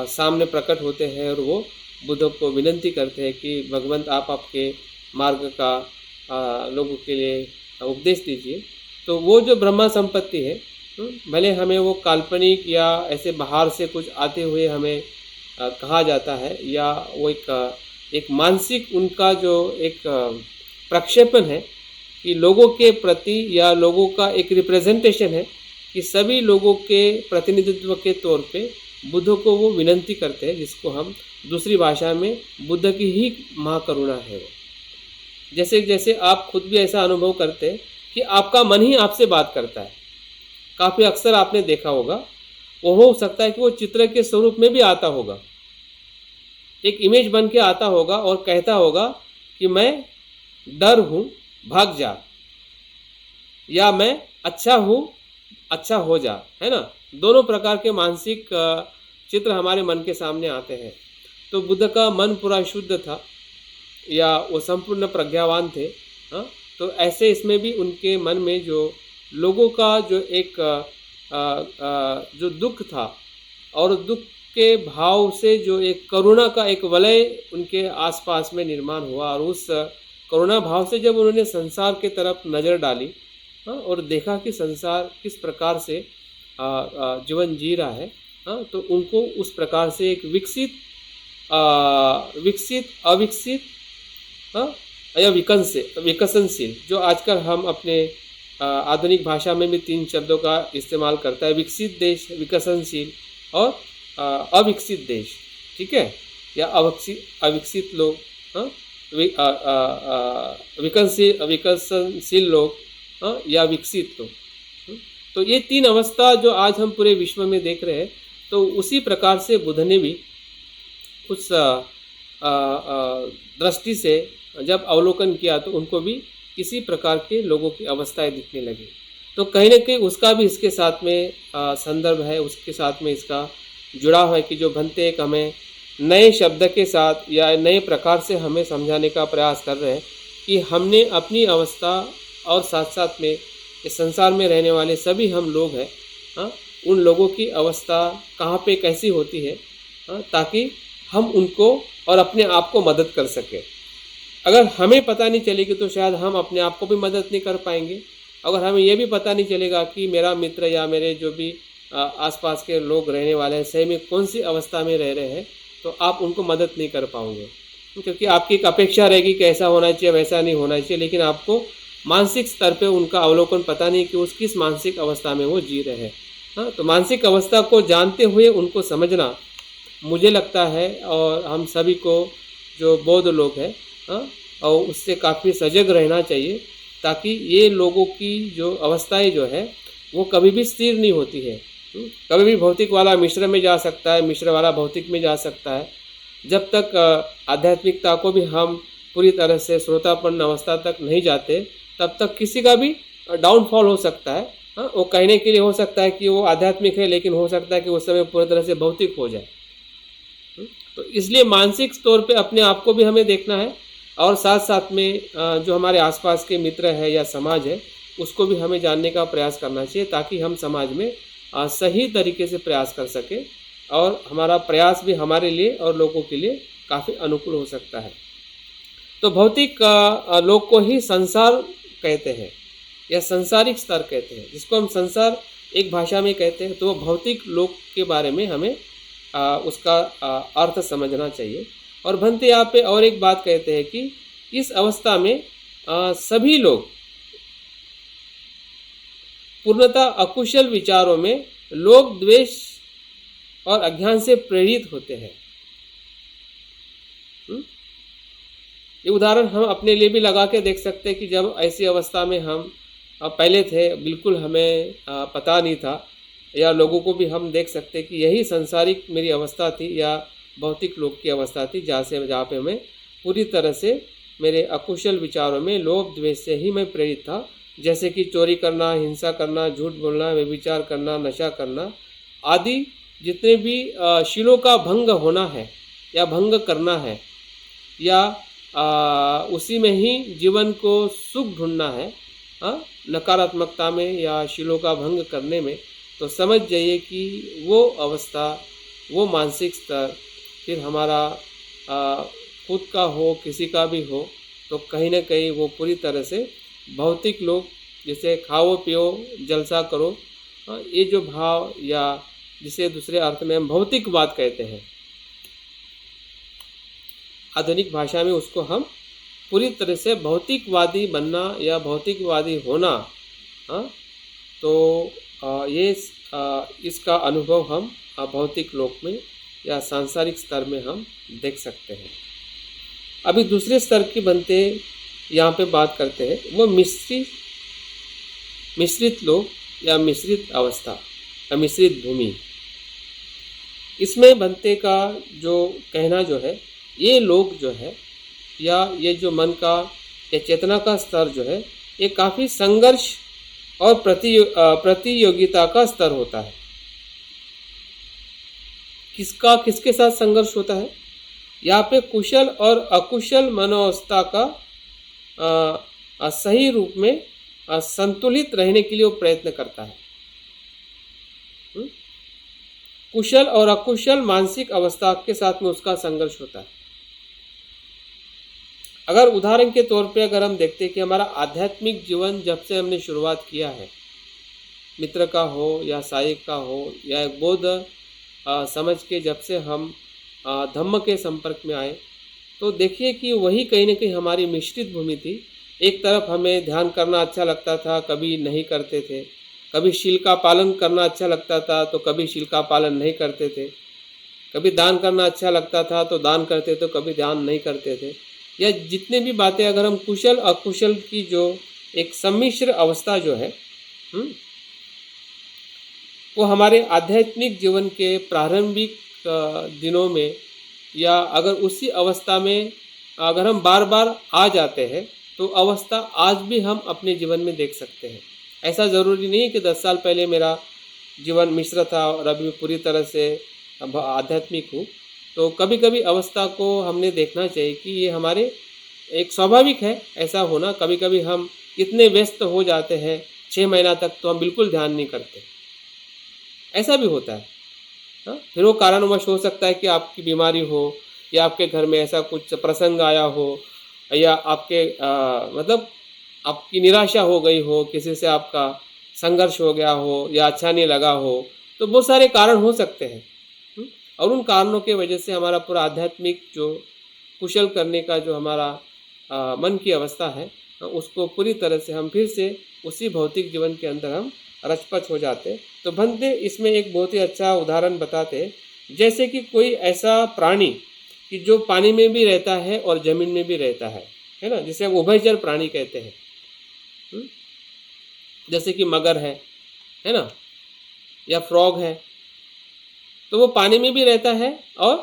सामने प्रकट होते हैं और वो बुद्ध को विनंती करते हैं कि भगवंत आप आपके मार्ग का लोगों के लिए उपदेश दीजिए। तो वो जो ब्रह्मा संपत्ति है, भले हमें वो काल्पनिक या ऐसे बाहर से कुछ आते हुए हमें कहा जाता है, या वो एक मानसिक उनका जो एक प्रक्षेपण है कि लोगों के प्रति, या लोगों का एक रिप्रेजेंटेशन है कि सभी लोगों के प्रतिनिधित्व के तौर पे बुद्ध को वो विनंती करते हैं, जिसको हम दूसरी भाषा में बुद्ध की ही महाकरुणा है। जैसे जैसे आप खुद भी ऐसा अनुभव करते हैं कि आपका मन ही आपसे बात करता है। काफ़ी अक्सर आपने देखा होगा, वो हो सकता है कि वो चित्र के स्वरूप में भी आता होगा, एक इमेज बन के आता होगा और कहता होगा कि मैं डर हूँ, भाग जा, या मैं अच्छा हूँ, अच्छा हो जा, है ना। दोनों प्रकार के मानसिक चित्र हमारे मन के सामने आते हैं। तो बुद्ध का मन पूरा शुद्ध था, या वो संपूर्ण प्रज्ञावान थे। हाँ, तो ऐसे इसमें भी उनके मन में जो लोगों का जो एक जो दुख था, और दुख के भाव से जो एक करुणा का एक वलय उनके आसपास में निर्माण हुआ, और उस करुणा भाव से जब उन्होंने संसार के तरफ नज़र डाली, हाँ, और देखा कि संसार किस प्रकार से जीवन जी रहा है, हाँ, तो उनको उस प्रकार से एक विकसित अविकसित, हाँ, या विकसनशील, जो आजकल हम अपने आधुनिक भाषा में भी 3 शब्दों का इस्तेमाल करता है, विकसित देश, विकसनशील और अविकसित देश, ठीक है, या अविकसित लोग, हाँ, विकसनशील लोग, हाँ, या विकसित लोग। तो ये 3 अवस्था जो आज हम पूरे विश्व में देख रहे हैं, तो उसी प्रकार से बुद्ध ने भी उस दृष्टि से जब अवलोकन किया तो उनको भी इसी प्रकार के लोगों की अवस्थाएं दिखने लगी। तो कहीं ना कहीं उसका भी इसके साथ में संदर्भ है, उसके साथ में इसका जुड़ाव है कि जो भंते एक हमें नए शब्द के साथ या नए प्रकार से हमें समझाने का प्रयास कर रहे हैं कि हमने अपनी अवस्था और साथ साथ में इस संसार में रहने वाले सभी हम लोग हैं, हाँ, उन लोगों की अवस्था कहाँ पे कैसी होती है, हाँ, ताकि हम उनको और अपने आप को मदद कर सकें। अगर हमें पता नहीं चलेगी तो शायद हम अपने आप को भी मदद नहीं कर पाएंगे। अगर हमें ये भी पता नहीं चलेगा कि मेरा मित्र या मेरे जो भी आसपास के लोग रहने वाले हैं सही में कौन सी अवस्था में रह रहे हैं, तो आप उनको मदद नहीं कर पाओगे, क्योंकि आपकी एक अपेक्षा रहेगी कि ऐसा होना चाहिए, वैसा नहीं होना चाहिए, लेकिन आपको मानसिक स्तर पे उनका अवलोकन पता नहीं कि उस किस मानसिक अवस्था में वो जी रहे हैं। हाँ, तो मानसिक अवस्था को जानते हुए उनको समझना मुझे लगता है, और हम सभी को जो बौद्ध लोग हैं, हाँ, और उससे काफ़ी सजग रहना चाहिए, ताकि ये लोगों की जो अवस्थाएं जो है वो कभी भी स्थिर नहीं होती है। कभी भी भौतिक वाला मिश्र में जा सकता है, मिश्र वाला भौतिक में जा सकता है। जब तक आध्यात्मिकता को भी हम पूरी तरह से श्रोतापन्न अवस्था तक नहीं जाते, तब तक किसी का भी डाउनफॉल हो सकता है। हाँ, वो कहने के लिए हो सकता है कि वो आध्यात्मिक है, लेकिन हो सकता है कि उस समय पूरी तरह से भौतिक हो जाए। तो इसलिए मानसिक तौर पे अपने आप को भी हमें देखना है और साथ साथ में जो हमारे आसपास के मित्र है या समाज है उसको भी हमें जानने का प्रयास करना चाहिए, ताकि हम समाज में सही तरीके से प्रयास कर सकें और हमारा प्रयास भी हमारे लिए और लोगों के लिए काफ़ी अनुकूल हो सकता है। तो भौतिक लोक को ही संसार कहते हैं या संसारिक स्तर कहते हैं, जिसको हम संसार एक भाषा में कहते हैं। तो वो भौतिक लोक के बारे में हमें उसका अर्थ समझना चाहिए। और भंते यहाँ पे और एक बात कहते हैं कि इस अवस्था में सभी लोग पूर्णतः अकुशल विचारों में लोभ द्वेष और अज्ञान से प्रेरित होते हैं। ये उदाहरण हम अपने लिए भी लगा के देख सकते हैं कि जब ऐसी अवस्था में हम पहले थे, बिल्कुल हमें पता नहीं था, या लोगों को भी हम देख सकते हैं कि यही संसारिक मेरी अवस्था थी या भौतिक लोक की अवस्था थी, जहाँ पे मैं पूरी तरह से मेरे अकुशल विचारों में लोभ द्वेष से ही मैं प्रेरित था। जैसे कि चोरी करना, हिंसा करना, झूठ बोलना, व्यभिचार करना, नशा करना आदि जितने भी शीलों का भंग होना है या भंग करना है या उसी में ही जीवन को सुख ढूंढना है, नकारात्मकता में या शीलों का भंग करने में, तो समझ जाइए कि वो अवस्था, वो मानसिक स्तर फिर हमारा खुद का हो, किसी का भी हो, तो कहीं ना कहीं वो पूरी तरह से भौतिक लोग, जैसे खाओ पियो जलसा करो, ये जो भाव या जिसे दूसरे अर्थ में हम भौतिकवाद कहते हैं, आधुनिक भाषा में उसको हम पूरी तरह से भौतिकवादी बनना या भौतिकवादी होना, तो ये इसका अनुभव हम भौतिक लोक में या सांसारिक स्तर में हम देख सकते हैं। अभी दूसरे स्तर की बनते यहाँ पे बात करते हैं, वो मिश्रित लोक या मिश्रित अवस्था या मिश्रित भूमि। इसमें बनते का जो कहना जो है, ये लोक जो है या ये जो मन का या चेतना का स्तर जो है, ये काफ़ी संघर्ष और प्रतियोगिता का स्तर होता है। किसके साथ संघर्ष होता है? यहाँ पे कुशल और अकुशल मनोअवस्था का सही रूप में संतुलित रहने के लिए वो प्रयत्न करता है। कुशल और अकुशल मानसिक अवस्था के साथ में उसका संघर्ष होता है। अगर उदाहरण के तौर पे अगर हम देखते हैं कि हमारा आध्यात्मिक जीवन जब से हमने शुरुआत किया है, मित्र का हो या सहायक का हो या एक बौद्ध समझ के जब से हम धम्म के संपर्क में आए, तो देखिए कि वही कहीं ना कहीं हमारी मिश्रित भूमि थी। एक तरफ हमें ध्यान करना अच्छा लगता था, कभी नहीं करते थे, कभी शील का पालन करना अच्छा लगता था तो कभी शील का पालन नहीं करते थे, कभी दान करना अच्छा लगता था तो दान करते तो कभी दान नहीं करते थे। या जितने भी बातें अगर हम कुशल अकुशल की जो एक सम्मिश्र अवस्था जो है, वो हमारे आध्यात्मिक जीवन के प्रारंभिक दिनों में या अगर उसी अवस्था में अगर हम बार बार आ जाते हैं तो अवस्था आज भी हम अपने जीवन में देख सकते हैं। ऐसा ज़रूरी नहीं है कि 10 साल पहले मेरा जीवन मिश्र था और अभी पूरी तरह से आध्यात्मिक हूँ। तो कभी कभी अवस्था को हमने देखना चाहिए कि ये हमारे एक स्वाभाविक है ऐसा होना। कभी कभी हम इतने व्यस्त हो जाते हैं 6 महीना तक तो हम बिल्कुल ध्यान नहीं करते, ऐसा भी होता है। फिर वो कारणवश हो सकता है कि आपकी बीमारी हो या आपके घर में ऐसा कुछ प्रसंग आया हो या आपके मतलब आपकी निराशा हो गई हो, किसी से आपका संघर्ष हो गया हो या अच्छा नहीं लगा हो, तो बहुत सारे कारण हो सकते हैं। और उन कारणों के वजह से हमारा पूरा आध्यात्मिक जो कुशल करने का जो हमारा मन की अवस्था है, उसको पूरी तरह से हम फिर से उसी भौतिक जीवन के अंदर हम रचपच हो जाते। तो भंते इसमें एक बहुत ही अच्छा उदाहरण बताते, जैसे कि कोई ऐसा प्राणी कि जो पानी में भी रहता है और ज़मीन में भी रहता है ना, जिसे हम उभयचर प्राणी कहते हैं। जैसे कि मगर है ना, या फ्रॉग है, तो वो पानी में भी रहता है और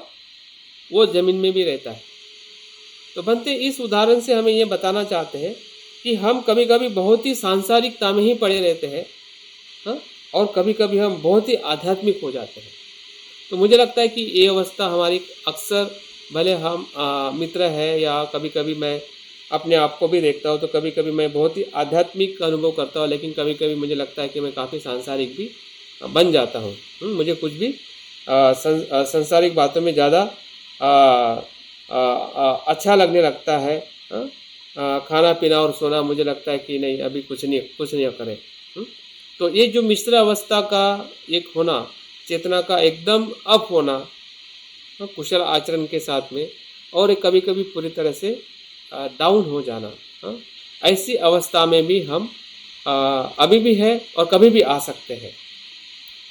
वो ज़मीन में भी रहता है। तो भंते इस उदाहरण से हमें ये बताना चाहते हैं कि हम कभी कभी बहुत ही सांसारिकता में ही पड़े रहते हैं, और कभी कभी हम बहुत ही आध्यात्मिक हो जाते हैं। तो मुझे लगता है कि ये अवस्था हमारी अक्सर, भले हम मित्र है या कभी कभी मैं अपने आप को भी देखता हूँ, तो कभी कभी मैं बहुत ही आध्यात्मिक अनुभव करता हूँ, लेकिन कभी कभी मुझे लगता है कि मैं काफ़ी सांसारिक भी बन जाता हूँ। मुझे कुछ भी सांसारिक बातों में ज़्यादा अच्छा लगने लगता है। खाना पीना और सोना, मुझे लगता है कि नहीं, अभी कुछ नहीं करें। तो ये जो मिश्र अवस्था का एक होना, चेतना का एकदम अप होना, कुशल आचरण के साथ में, और कभी कभी पूरी तरह से डाउन हो जाना, ऐसी अवस्था में भी हम अभी भी है और कभी भी आ सकते हैं।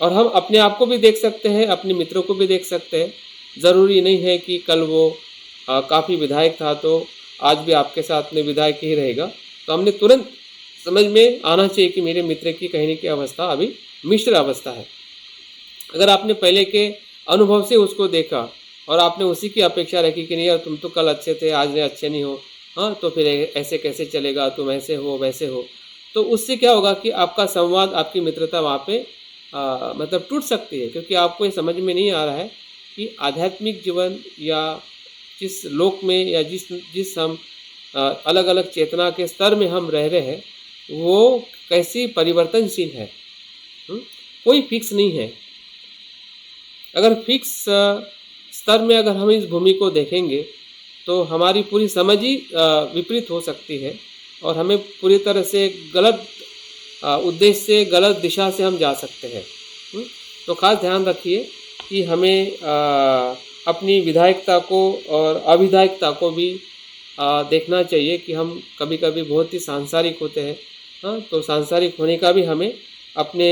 और हम अपने आप को भी देख सकते हैं, अपने मित्रों को भी देख सकते हैं। ज़रूरी नहीं है कि कल वो काफ़ी विधायक था तो आज भी आपके साथ में विधायक ही रहेगा। तो हमने तुरंत समझ में आना चाहिए कि मेरे मित्र की कहने की अवस्था अभी मिश्र अवस्था है। अगर आपने पहले के अनुभव से उसको देखा और आपने उसी की अपेक्षा रखी कि नहीं यार, तुम तो कल अच्छे थे, आज नहीं अच्छे नहीं हो, तो फिर ऐसे कैसे चलेगा, तुम ऐसे हो वैसे हो, तो उससे क्या होगा कि आपका संवाद, आपकी मित्रता वहाँ पे मतलब टूट सकती है। क्योंकि आपको ये समझ में नहीं आ रहा है कि आध्यात्मिक जीवन या जिस लोक में या जिस जिस हम अलग अलग चेतना के स्तर में हम रह रहे हैं, वो कैसी परिवर्तनशील है। कोई फिक्स नहीं है। अगर फिक्स स्तर में अगर हम इस भूमि को देखेंगे तो हमारी पूरी समझ ही विपरीत हो सकती है और हमें पूरी तरह से गलत उद्देश्य से, गलत दिशा से हम जा सकते हैं। तो खास ध्यान रखिए कि हमें अपनी विधायकता को और अविधायकता को भी देखना चाहिए कि हम कभी कभी बहुत ही सांसारिक होते हैं। तो सांसारिक होने का भी हमें अपने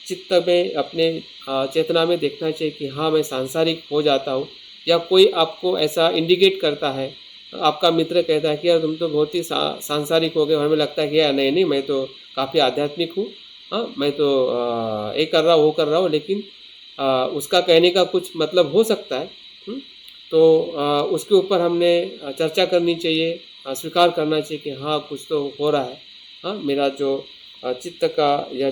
चित्त में, अपने चेतना में देखना चाहिए कि हाँ, मैं सांसारिक हो जाता हूँ। या कोई आपको ऐसा इंडिकेट करता है, आपका मित्र कहता है कि यार तुम तो बहुत ही सांसारिक हो गए, और हमें लगता है कि यार नहीं नहीं, मैं तो काफ़ी आध्यात्मिक हूँ, मैं तो ये कर रहा हूँ वो कर रहा हूँ, लेकिन उसका कहने का कुछ मतलब हो सकता है। तो उसके ऊपर हमने चर्चा करनी चाहिए, स्वीकार करना चाहिए कि हाँ, कुछ तो हो रहा है। मेरा जो चित्त का या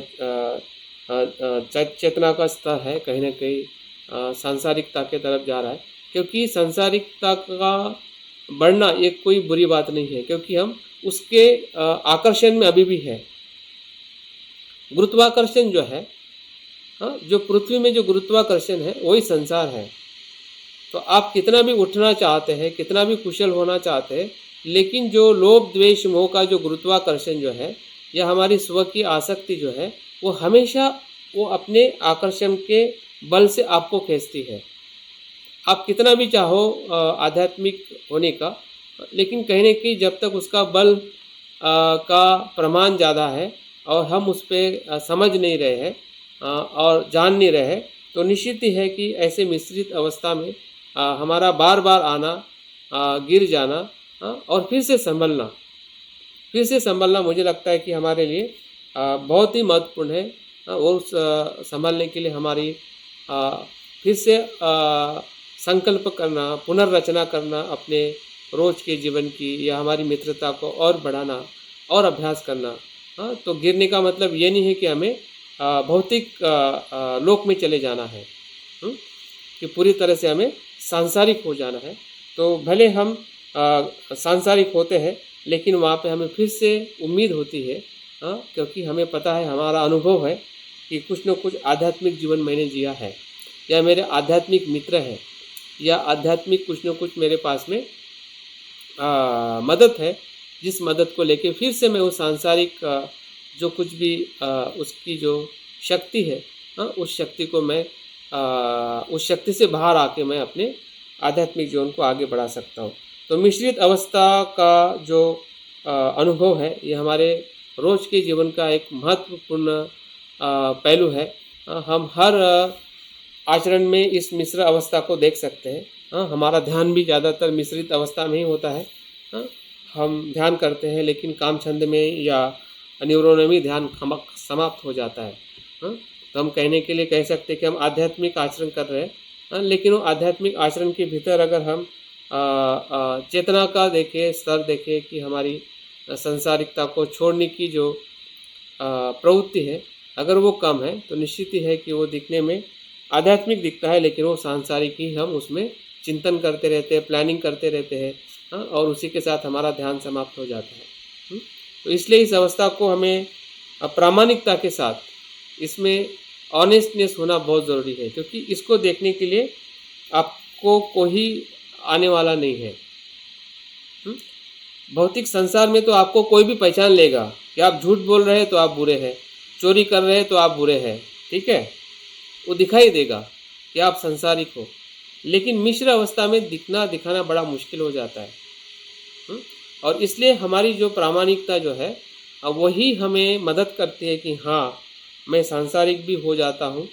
चेतना का स्तर है कहीं ना कहीं सांसारिकता के तरफ जा रहा है। क्योंकि सांसारिकता का बढ़ना ये कोई बुरी बात नहीं है, क्योंकि हम उसके आकर्षण में अभी भी है। गुरुत्वाकर्षण जो है, जो पृथ्वी में जो गुरुत्वाकर्षण है वही संसार है। तो आप कितना भी उठना चाहते हैं, कितना भी कुशल होना चाहते हैं, लेकिन जो लोभ द्वेष मोह का जो गुरुत्वाकर्षण जो है, या हमारी स्व की आसक्ति जो है, वो हमेशा वो अपने आकर्षण के बल से आपको खींचती है। आप कितना भी चाहो आध्यात्मिक होने का, लेकिन कहीं ना कहीं जब तक उसका बल का प्रमाण ज़्यादा है और हम उस पर समझ नहीं रहे हैं और जान नहीं रहे, तो निश्चित ही है कि ऐसे मिश्रित अवस्था में हमारा बार बार आना, गिर जाना और फिर से संभलना मुझे लगता है कि हमारे लिए बहुत ही महत्वपूर्ण है। और संभलने के लिए हमारी फिर से संकल्प करना, पुनर्रचना करना अपने रोज के जीवन की, या हमारी मित्रता को और बढ़ाना और अभ्यास करना। तो गिरने का मतलब ये नहीं है कि हमें भौतिक लोक में चले जाना है, कि पूरी तरह से हमें सांसारिक हो जाना है। तो भले हम सांसारिक होते हैं, लेकिन वहाँ पे हमें फिर से उम्मीद होती है, क्योंकि हमें पता है, हमारा अनुभव है कि कुछ न कुछ आध्यात्मिक जीवन मैंने जिया है, या मेरे आध्यात्मिक मित्र हैं, या आध्यात्मिक कुछ न कुछ मेरे पास में मदद है, जिस मदद को लेके फिर से मैं उस सांसारिक जो कुछ भी उसकी जो शक्ति है, उस शक्ति को मैं उस शक्ति से बाहर आके मैं अपने आध्यात्मिक जीवन को आगे बढ़ा सकता हूँ। तो मिश्रित अवस्था का जो अनुभव है, ये हमारे रोज के जीवन का एक महत्वपूर्ण पहलू है। हम हर आचरण में इस मिश्र अवस्था को देख सकते हैं। हमारा ध्यान भी ज़्यादातर मिश्रित अवस्था में ही होता है। हम ध्यान करते हैं, लेकिन काम छंद में या न्यूरोन में ध्यान समाप्त हो जाता है। तो हम कहने के लिए कह सकते हैं कि हम आध्यात्मिक आचरण कर रहे हैं, लेकिन वो आध्यात्मिक आचरण के भीतर अगर हम चेतना का देखें, स्तर देखें कि हमारी संसारिकता को छोड़ने की जो प्रवृत्ति है, अगर वो कम है, तो निश्चित ही है कि वो दिखने में आध्यात्मिक दिखता है, लेकिन वो सांसारिक ही हम उसमें चिंतन करते रहते हैं, प्लानिंग करते रहते हैं, हाँ, और उसी के साथ हमारा ध्यान समाप्त हो जाता है। तो इसलिए इस अवस्था को हमें प्रामाणिकता के साथ इसमें ऑनेस्टनेस होना बहुत ज़रूरी है, क्योंकि इसको देखने के लिए आपको कोई आने वाला नहीं है। भौतिक संसार में तो आपको कोई भी पहचान लेगा कि आप झूठ बोल रहे हैं तो आप बुरे हैं, चोरी कर रहे हैं तो आप बुरे हैं, ठीक है, वो दिखाई देगा कि आप संसारिक हो। लेकिन मिश्र अवस्था में दिखाना बड़ा मुश्किल हो जाता है। और इसलिए हमारी जो प्रामाणिकता जो है वही हमें मदद करती है कि हाँ, मैं सांसारिक भी हो जाता हूँ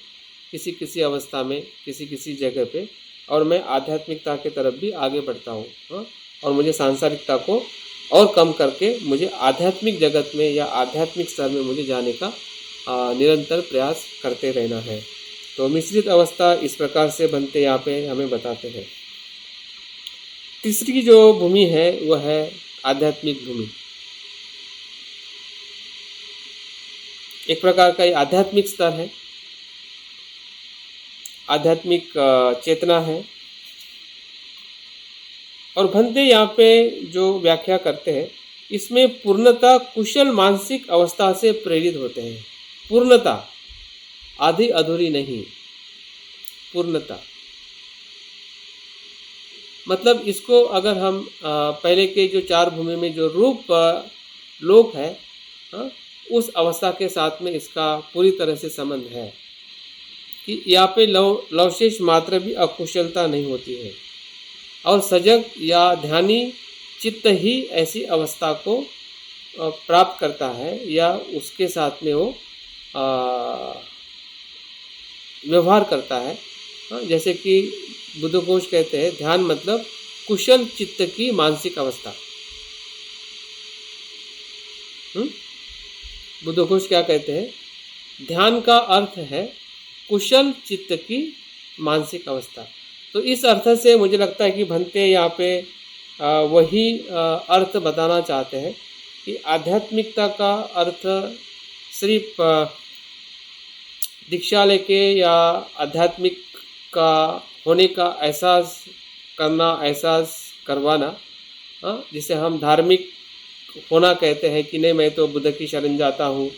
किसी किसी अवस्था में, किसी किसी जगह पे, और मैं आध्यात्मिकता की तरफ भी आगे बढ़ता हूँ। हाँ, और मुझे सांसारिकता को और कम करके मुझे आध्यात्मिक जगत में या आध्यात्मिक स्तर में मुझे जाने का निरंतर प्रयास करते रहना है। तो मिश्रित अवस्था इस प्रकार से बनते यहाँ पे हमें बताते हैं। तीसरी जो भूमि है वह है आध्यात्मिक भूमि। एक प्रकार का ये आध्यात्मिक स्तर है, आध्यात्मिक चेतना है। और भंते यहाँ पे जो व्याख्या करते हैं, इसमें पूर्णता कुशल मानसिक अवस्था से प्रेरित होते हैं। पूर्णता, आधी अधूरी नहीं, पूर्णता मतलब इसको अगर हम पहले के जो चार भूमि में जो रूप लोक है, उस अवस्था के साथ में इसका पूरी तरह से संबंध है कि यहाँ पे लवशेष मात्र भी अकुशलता नहीं होती है, और सजग या ध्यानी चित्त ही ऐसी अवस्था को प्राप्त करता है या उसके साथ में वो व्यवहार करता है। जैसे कि बुद्धघोष कहते हैं, ध्यान मतलब कुशल चित्त की मानसिक अवस्था। बुद्धघोष क्या कहते हैं? ध्यान का अर्थ है कुशल चित्त की मानसिक अवस्था। तो इस अर्थ से मुझे लगता है कि भंते यहाँ पे वही अर्थ बताना चाहते हैं कि आध्यात्मिकता का अर्थ सिर्फ दीक्षा लेके या आध्यात्मिक का होने का एहसास करना, एहसास करवाना, जिसे हम धार्मिक होना कहते हैं कि नहीं, मैं तो बुद्ध की शरण जाता हूँ,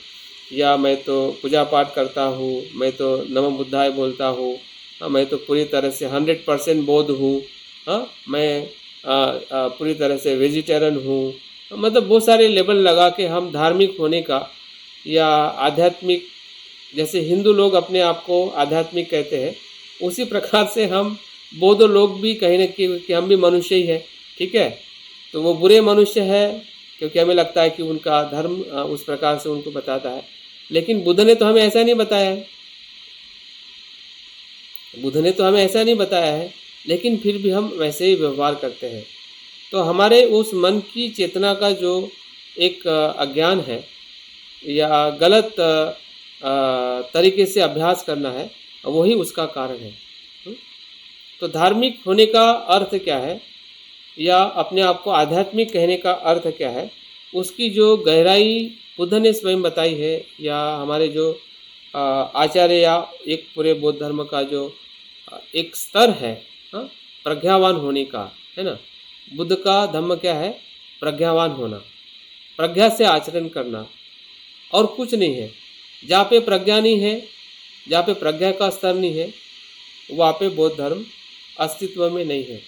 या मैं तो पूजा पाठ करता हूँ, मैं तो नमो बुद्धाय बोलता हूँ, मैं तो पूरी तरह से 100% बौद्ध हूँ, मैं पूरी तरह से वेजिटेरियन हूँ, मतलब बहुत सारे लेबल लगा के हम धार्मिक होने का या आध्यात्मिक, जैसे हिंदू लोग अपने आप को आध्यात्मिक कहते हैं, उसी प्रकार से हम बौद्ध लोग भी कहीं ना कहीं कि हम भी मनुष्य ही हैं, ठीक है। तो वो बुरे मनुष्य है क्योंकि हमें लगता है कि उनका धर्म उस प्रकार से उनको बताता है, लेकिन बुद्ध ने तो हमें ऐसा नहीं बताया है, बुद्ध ने तो हमें ऐसा नहीं बताया है, लेकिन फिर भी हम वैसे ही व्यवहार करते हैं। तो हमारे उस मन की चेतना का जो एक अज्ञान है या गलत तरीके से अभ्यास करना है, वही उसका कारण है। तो धार्मिक होने का अर्थ क्या है या अपने आप को आध्यात्मिक कहने का अर्थ क्या है, उसकी जो गहराई बुद्ध ने स्वयं बताई है, या हमारे जो आचार्य या एक पूरे बौद्ध धर्म का जो एक स्तर है प्रज्ञावान होने का, है ना। बुद्ध का धर्म क्या है? प्रज्ञावान होना, प्रज्ञा से आचरण करना, और कुछ नहीं है। जहाँ पे प्रज्ञा नहीं है, जहाँ पे प्रज्ञा का स्तर नहीं है, वहाँ पे बौद्ध धर्म अस्तित्व में नहीं है।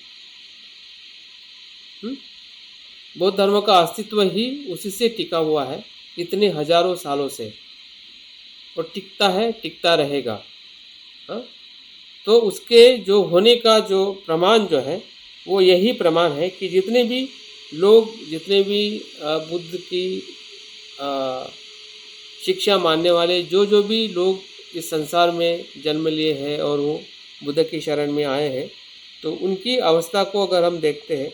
बौद्ध धर्म का अस्तित्व ही उसी से टिका हुआ है इतने हजारों सालों से, और टिकता है, टिकता रहेगा। तो उसके जो होने का जो प्रमाण जो है वो यही प्रमाण है कि जितने भी लोग, जितने भी बुद्ध की शिक्षा मानने वाले जो भी लोग इस संसार में जन्म लिए हैं और वो बुद्ध की शरण में आए हैं, तो उनकी अवस्था को अगर हम देखते हैं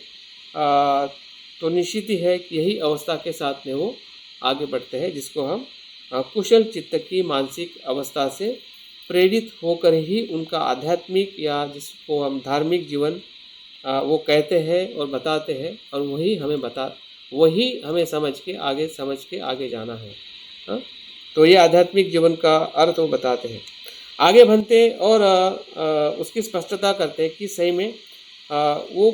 तो निश्चित ही है कि यही अवस्था के साथ में वो आगे बढ़ते हैं, जिसको हम कुशल चित्त की मानसिक अवस्था से प्रेरित होकर ही उनका आध्यात्मिक या जिसको हम धार्मिक जीवन वो कहते हैं और बताते हैं, और वही हमें समझ के आगे जाना है। तो ये आध्यात्मिक जीवन का अर्थ वो बताते हैं। आगे बढ़ते और उसकी स्पष्टता करते हैं कि सही में वो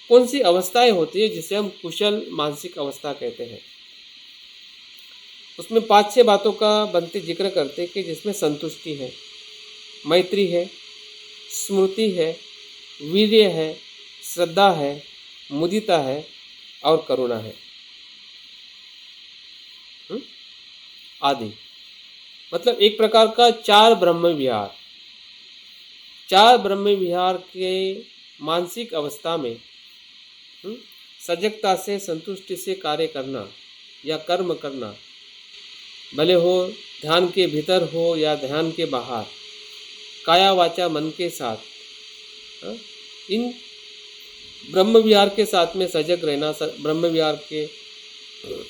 कौन सी अवस्थाएं होती है जिसे हम कुशल मानसिक अवस्था कहते हैं। उसमें 5-6 बातों का बनते जिक्र करते हैं कि जिसमें संतुष्टि है, मैत्री है, स्मृति है, वीर्य है, श्रद्धा है, मुदिता है और करुणा है आदि। मतलब एक प्रकार का 4 ब्रह्म विहार, 4 ब्रह्म विहार के मानसिक अवस्था में सजगता से संतुष्टि से कार्य करना या कर्म करना, भले हो ध्यान के भीतर हो या ध्यान के बाहर, काया वाचा मन के साथ, इन ब्रह्म विहार के साथ में सजग रहना, ब्रह्म विहार के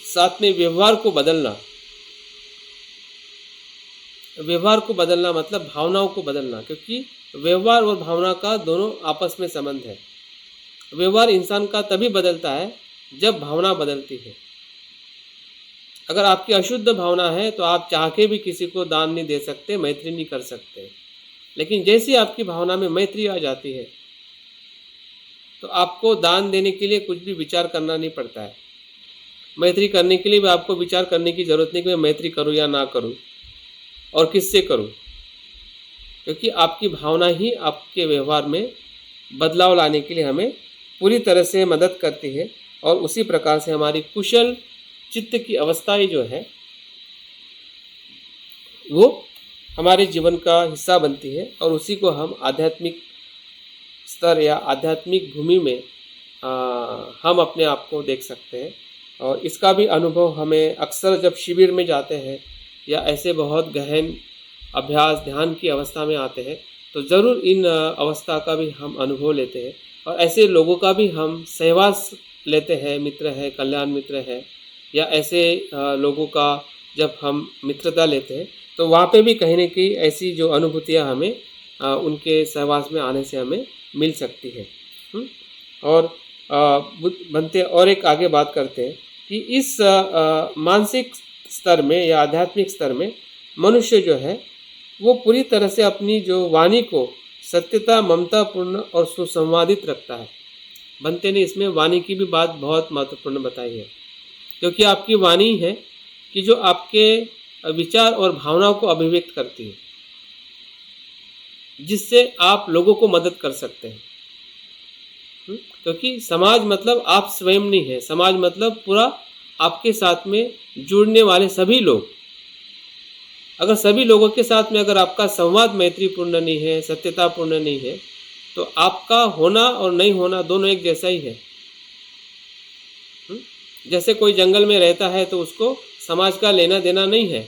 साथ में व्यवहार को बदलना। व्यवहार को बदलना मतलब भावनाओं को बदलना, क्योंकि व्यवहार और भावना का दोनों आपस में संबंध है। व्यवहार इंसान का तभी बदलता है जब भावना बदलती है। अगर आपकी अशुद्ध भावना है तो आप चाह के भी किसी को दान नहीं दे सकते, मैत्री नहीं कर सकते। लेकिन जैसे आपकी भावना में मैत्री आ जाती है तो आपको दान देने के लिए कुछ भी विचार करना नहीं पड़ता है। मैत्री करने के लिए भी आपको विचार करने की ज़रूरत नहीं कि मैं मैत्री करूं या ना करूं और किससे करूं, क्योंकि आपकी भावना ही आपके व्यवहार में बदलाव लाने के लिए हमें पूरी तरह से मदद करती है। और उसी प्रकार से हमारी कुशल चित्त की अवस्थाएं जो है वो हमारे जीवन का हिस्सा बनती है और उसी को हम आध्यात्मिक स्तर या आध्यात्मिक भूमि में हम अपने आप को देख सकते हैं। और इसका भी अनुभव हमें अक्सर जब शिविर में जाते हैं या ऐसे बहुत गहन अभ्यास ध्यान की अवस्था में आते हैं तो ज़रूर इन अवस्था का भी हम अनुभव लेते हैं और ऐसे लोगों का भी हम सहवास लेते हैं। मित्र है, कल्याण मित्र है या ऐसे लोगों का जब हम मित्रता लेते हैं तो वहाँ पे भी कहीं न कहीं ऐसी जो अनुभूतियाँ हमें उनके सहवास में आने से हमें मिल सकती है। और बनते और एक आगे बात करते हैं कि इस मानसिक स्तर में या आध्यात्मिक स्तर में मनुष्य जो है वो पूरी तरह से अपनी जो वाणी को सत्यता, ममतापूर्ण और सुसंवादित रखता है। बनते ने इसमें वाणी की भी बात बहुत महत्वपूर्ण बताई है, क्योंकि आपकी वाणी है कि जो आपके विचार और भावनाओं को अभिव्यक्त करती है, जिससे आप लोगों को मदद कर सकते हैं। क्योंकि समाज मतलब आप स्वयं नहीं है, समाज मतलब पूरा आपके साथ में जुड़ने वाले सभी लोग। अगर सभी लोगों के साथ में अगर आपका संवाद मैत्रीपूर्ण नहीं है, सत्यतापूर्ण नहीं है, तो आपका होना और नहीं होना दोनों एक जैसा ही है। जैसे कोई जंगल में रहता है तो उसको समाज का लेना देना नहीं है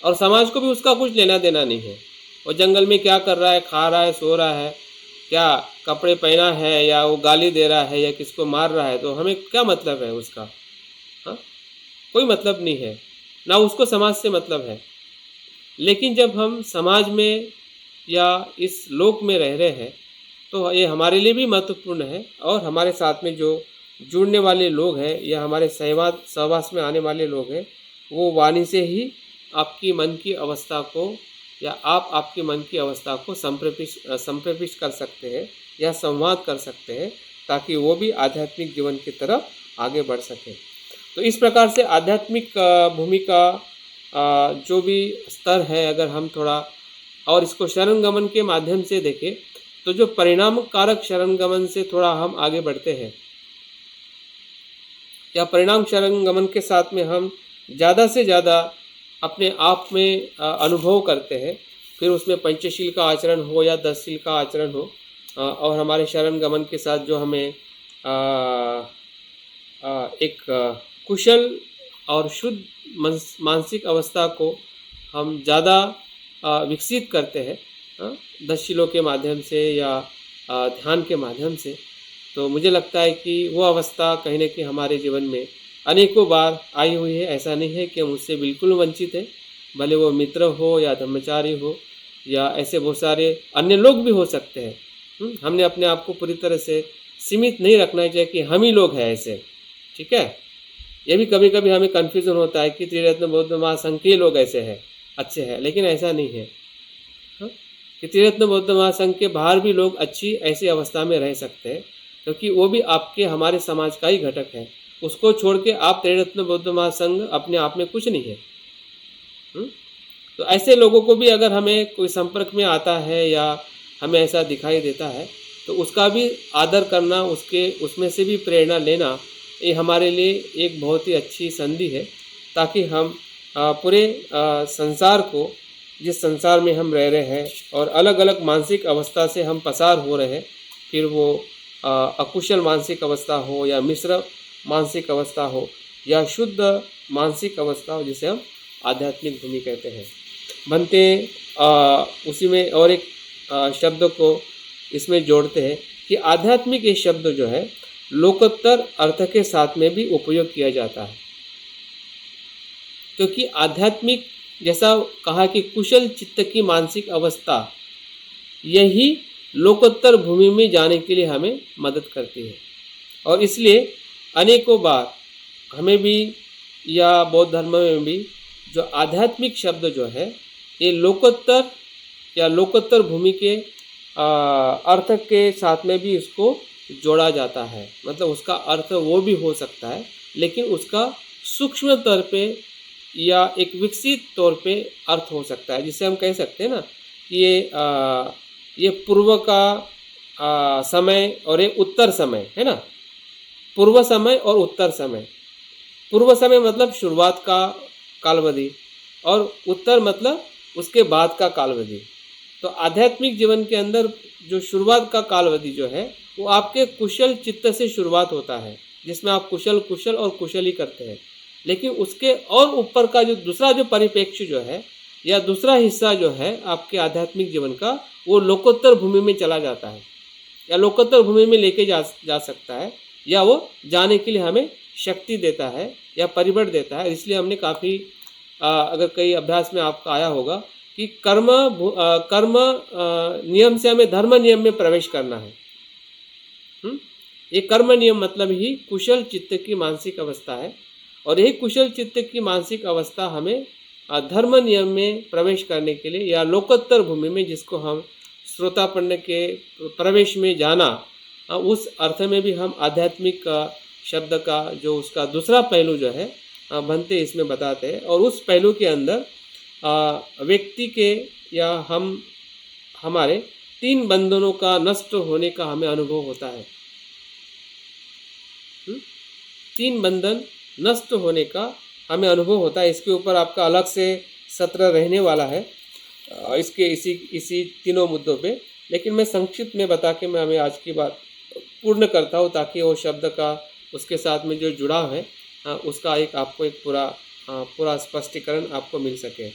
और समाज को भी उसका कुछ लेना देना नहीं है। वो जंगल में क्या कर रहा है, खा रहा है, सो रहा है, क्या कपड़े पहना है या वो गाली दे रहा है या किसको मार रहा है, तो हमें क्या मतलब है उसका? हाँ, कोई मतलब नहीं है, ना उसको समाज से मतलब है। लेकिन जब हम समाज में या इस लोक में रह रहे हैं तो ये हमारे लिए भी महत्वपूर्ण है और हमारे साथ में जो जुड़ने वाले लोग हैं या हमारे सहवास में आने वाले लोग हैं वो वाणी से ही आपकी मन की अवस्था को या आप आपके मन की अवस्था को संप्रेषित कर सकते हैं या संवाद कर सकते हैं, ताकि वो भी आध्यात्मिक जीवन की तरफ आगे बढ़ सके। तो इस प्रकार से आध्यात्मिक भूमि का जो भी स्तर है, अगर हम थोड़ा और इसको शरण गमन के माध्यम से देखें तो जो परिणाम कारक शरण गमन से थोड़ा हम आगे बढ़ते हैं या परिणाम शरण गमन के साथ में हम ज़्यादा से ज़्यादा अपने आप में अनुभव करते हैं, फिर उसमें पंचशील का आचरण हो या 10शील का आचरण हो, और हमारे शरण गमन के साथ जो हमें एक कुशल और शुद्ध मानसिक अवस्था को हम ज़्यादा विकसित करते हैं 10शीलों के माध्यम से या ध्यान के माध्यम से, तो मुझे लगता है कि वो अवस्था कहीं न कहीं हमारे जीवन में अनेकों बार आई हुई है। ऐसा नहीं है कि हम उससे बिल्कुल वंचित हैं, भले वो मित्र हो या ब्रह्मचारी हो या ऐसे बहुत सारे अन्य लोग भी हो सकते हैं। हमने अपने आप को पूरी तरह से सीमित नहीं रखना चाहिए कि हम ही लोग हैं ऐसे, ठीक है। ये भी कभी कभी हमें कन्फ्यूज़न होता है कि त्रिरत्न बौद्ध महासंघ के लोग ऐसे हैं, अच्छे हैं, लेकिन ऐसा नहीं है। कि त्रिरत्न बौद्ध महासंघ के बाहर भी लोग अच्छी ऐसी अवस्था में रह सकते हैं, क्योंकि वो भी आपके हमारे समाज का ही घटक है। उसको छोड़ के आप त्रिरत्न बौद्ध महासंघ अपने आप में कुछ नहीं है। तो ऐसे लोगों को भी अगर हमें कोई संपर्क में आता है या हमें ऐसा दिखाई देता है तो उसका भी आदर करना, उसमें से भी प्रेरणा लेना, ये हमारे लिए एक बहुत ही अच्छी संधि है, ताकि हम पूरे संसार को, जिस संसार में हम रह रहे हैं और अलग अलग मानसिक अवस्था से हम पसार हो रहे हैं, फिर वो अकुशल मानसिक अवस्था हो या मिश्र मानसिक अवस्था हो या शुद्ध मानसिक अवस्था हो, जिसे हम आध्यात्मिक भूमि कहते हैं। बनते उसी में और एक शब्द को इसमें जोड़ते हैं कि आध्यात्मिक ये शब्द जो है लोकोत्तर अर्थ के साथ में भी उपयोग किया जाता है, क्योंकि आध्यात्मिक, जैसा कहा कि कुशल चित्त की मानसिक अवस्था, यही लोकोत्तर भूमि में जाने के लिए हमें मदद करती है। और इसलिए अनेकों बार हमें भी या बौद्ध धर्म में भी जो आध्यात्मिक शब्द जो है ये लोकोत्तर या लोकोत्तर भूमि के अर्थ के साथ में भी इसको जोड़ा जाता है। मतलब उसका अर्थ वो भी हो सकता है, लेकिन उसका सूक्ष्म तौर पे या एक विकसित तौर पे अर्थ हो सकता है, जिसे हम कह सकते हैं ना कि ये पूर्व का समय और ये उत्तर समय है ना। पूर्व समय और उत्तर समय। पूर्व समय मतलब शुरुआत का कालावधि और उत्तर मतलब उसके बाद का कालावधि। तो आध्यात्मिक जीवन के अंदर जो शुरुआत का कालावधि जो है वो आपके कुशल चित्त से शुरुआत होता है, जिसमें आप कुशल और कुशल ही करते हैं। लेकिन उसके और ऊपर का जो दूसरा जो परिप्रेक्ष्य जो है या दूसरा हिस्सा जो है आपके आध्यात्मिक जीवन का, वो लोकोत्तर भूमि में चला जाता है या लोकोत्तर भूमि में लेके जा सकता है, या वो जाने के लिए हमें शक्ति देता है या परिबल देता है। इसलिए हमने काफ़ी अगर कई अभ्यास में आपका आया होगा कि कर्म नियम से हमें धर्म नियम में प्रवेश करना है। ये कर्म नियम मतलब ही कुशल चित्त की मानसिक अवस्था है, और यही कुशल चित्त की मानसिक अवस्था हमें धर्म नियम में प्रवेश करने के लिए या लोकोत्तर भूमि में, जिसको हम श्रोतापन्न के प्रवेश में जाना, उस अर्थ में भी हम आध्यात्मिक शब्द का जो उसका दूसरा पहलू जो है बनते इसमें बताते हैं। और उस पहलू के अंदर व्यक्ति के या हमारे 3 बंधनों का नष्ट होने का हमें अनुभव होता है। 3 बंधन नष्ट होने का हमें अनुभव होता है। इसके ऊपर आपका अलग से सत्र रहने वाला है इसके इसी तीनों मुद्दों पे, लेकिन मैं संक्षिप्त में बता के मैं हमें आज की बात पूर्ण करता हूँ, ताकि वो शब्द का उसके साथ में जो जुड़ाव है उसका आपको एक पूरा स्पष्टीकरण आपको मिल सके।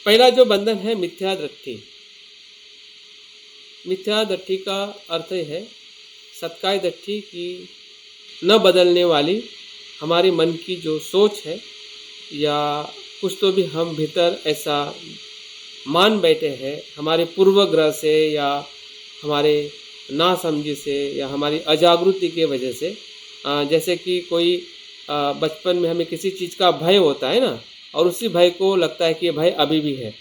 पहला जो बंधन है मिथ्या दृष्टि। मिथ्या दृष्टि का अर्थ है सत्काय दृष्टि की न बदलने वाली हमारे मन की जो सोच है, या कुछ तो भी हम भीतर ऐसा मान बैठे हैं हमारे पूर्वग्रह से या हमारे नासमझी से या हमारी अजागृति के वजह से। जैसे कि कोई बचपन में हमें किसी चीज़ का भय होता है ना, और उसी भय को लगता है कि ये भय अभी भी है,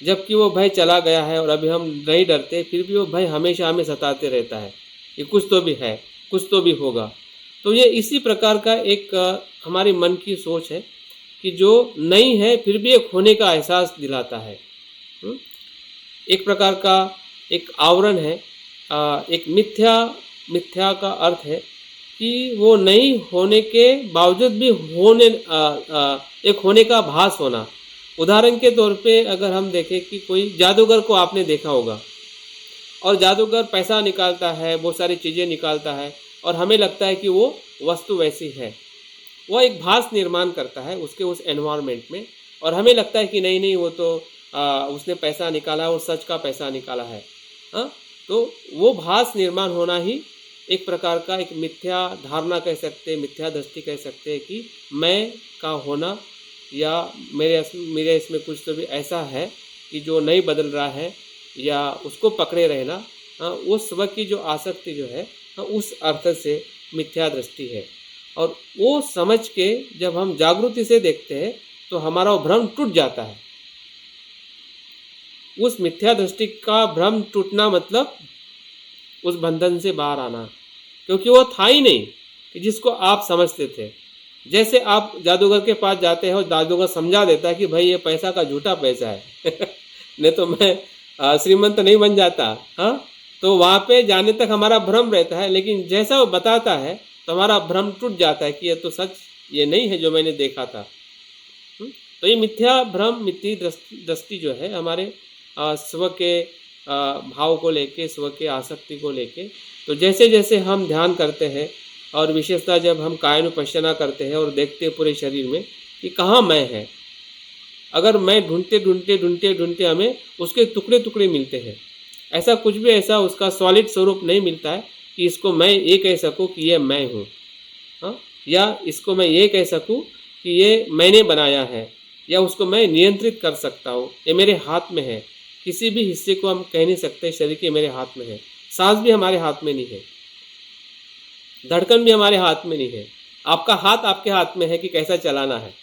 जबकि वो भय चला गया है और अभी हम नहीं डरते, फिर भी वो भय हमेशा हमें सताते रहता है कि कुछ तो भी है, कुछ तो भी होगा। तो ये इसी प्रकार का एक हमारे मन की सोच है कि जो नहीं है फिर भी एक होने का एहसास दिलाता है। एक प्रकार का एक आवरण है। एक मिथ्या का अर्थ है कि वो नहीं होने के बावजूद भी एक होने का भास होना। उदाहरण के तौर पे अगर हम देखें कि कोई जादूगर को आपने देखा होगा, और जादूगर पैसा निकालता है, बहुत सारी चीज़ें निकालता है, और हमें लगता है कि वो वस्तु वैसी है। वो एक भास निर्माण करता है उसके उस एनवायरनमेंट में, और हमें लगता है कि नहीं वो तो उसने पैसा निकाला है और सच का पैसा निकाला है। तो वो भास निर्माण होना ही एक प्रकार का एक मिथ्या धारणा कह सकते हैं, मिथ्या दृष्टि कह सकते हैं कि मैं का होना या मेरे इसमें कुछ तो भी ऐसा है कि जो नहीं बदल रहा है, या उसको पकड़े रहना, उस स्व की जो आसक्ति जो है उस अर्थ से मिथ्या दृष्टि है। और वो समझ के जब हम जागृति से देखते हैं तो हमारा वो भ्रम टूट जाता है। उस मिथ्या दृष्टि का भ्रम टूटना मतलब उस बंधन से बाहर आना, क्योंकि वो था ही नहीं कि जिसको आप समझते थे। जैसे आप जादूगर के पास जाते हैं और जादूगर समझा देता है कि भाई ये पैसा का झूठा पैसा है नहीं तो मैं श्रीमंत नहीं बन जाता। हाँ, तो वहाँ पे जाने तक हमारा भ्रम रहता है, लेकिन जैसा वो बताता है तो हमारा भ्रम टूट जाता है कि ये तो सच, ये नहीं है जो मैंने देखा था। तो ये मिथ्या भ्रम, मिथ्या दृष्टि जो है हमारे स्व के भाव को लेके, स्व के आसक्ति को लेके, तो जैसे जैसे हम ध्यान करते हैं और विशेषतः जब हम कायानुपश्यना करते हैं और देखते हैं पूरे शरीर में कि कहाँ मैं है, अगर मैं ढूंढते ढूंढते ढूंढते ढूंढते हमें उसके टुकड़े टुकड़े मिलते हैं, ऐसा कुछ भी ऐसा उसका सॉलिड स्वरूप नहीं मिलता है कि इसको मैं ये कह सकूँ कि ये मैं हूँ। हाँ, या इसको मैं ये कह सकूँ कि ये मैंने बनाया है, या उसको मैं नियंत्रित कर सकता हूँ, ये मेरे हाथ में है। किसी भी हिस्से को हम कह नहीं सकते शरीर के मेरे हाथ में है। सांस भी हमारे हाथ में नहीं है, धड़कन भी हमारे हाथ में नहीं है। आपका हाथ आपके हाथ में है कि कैसा चलाना है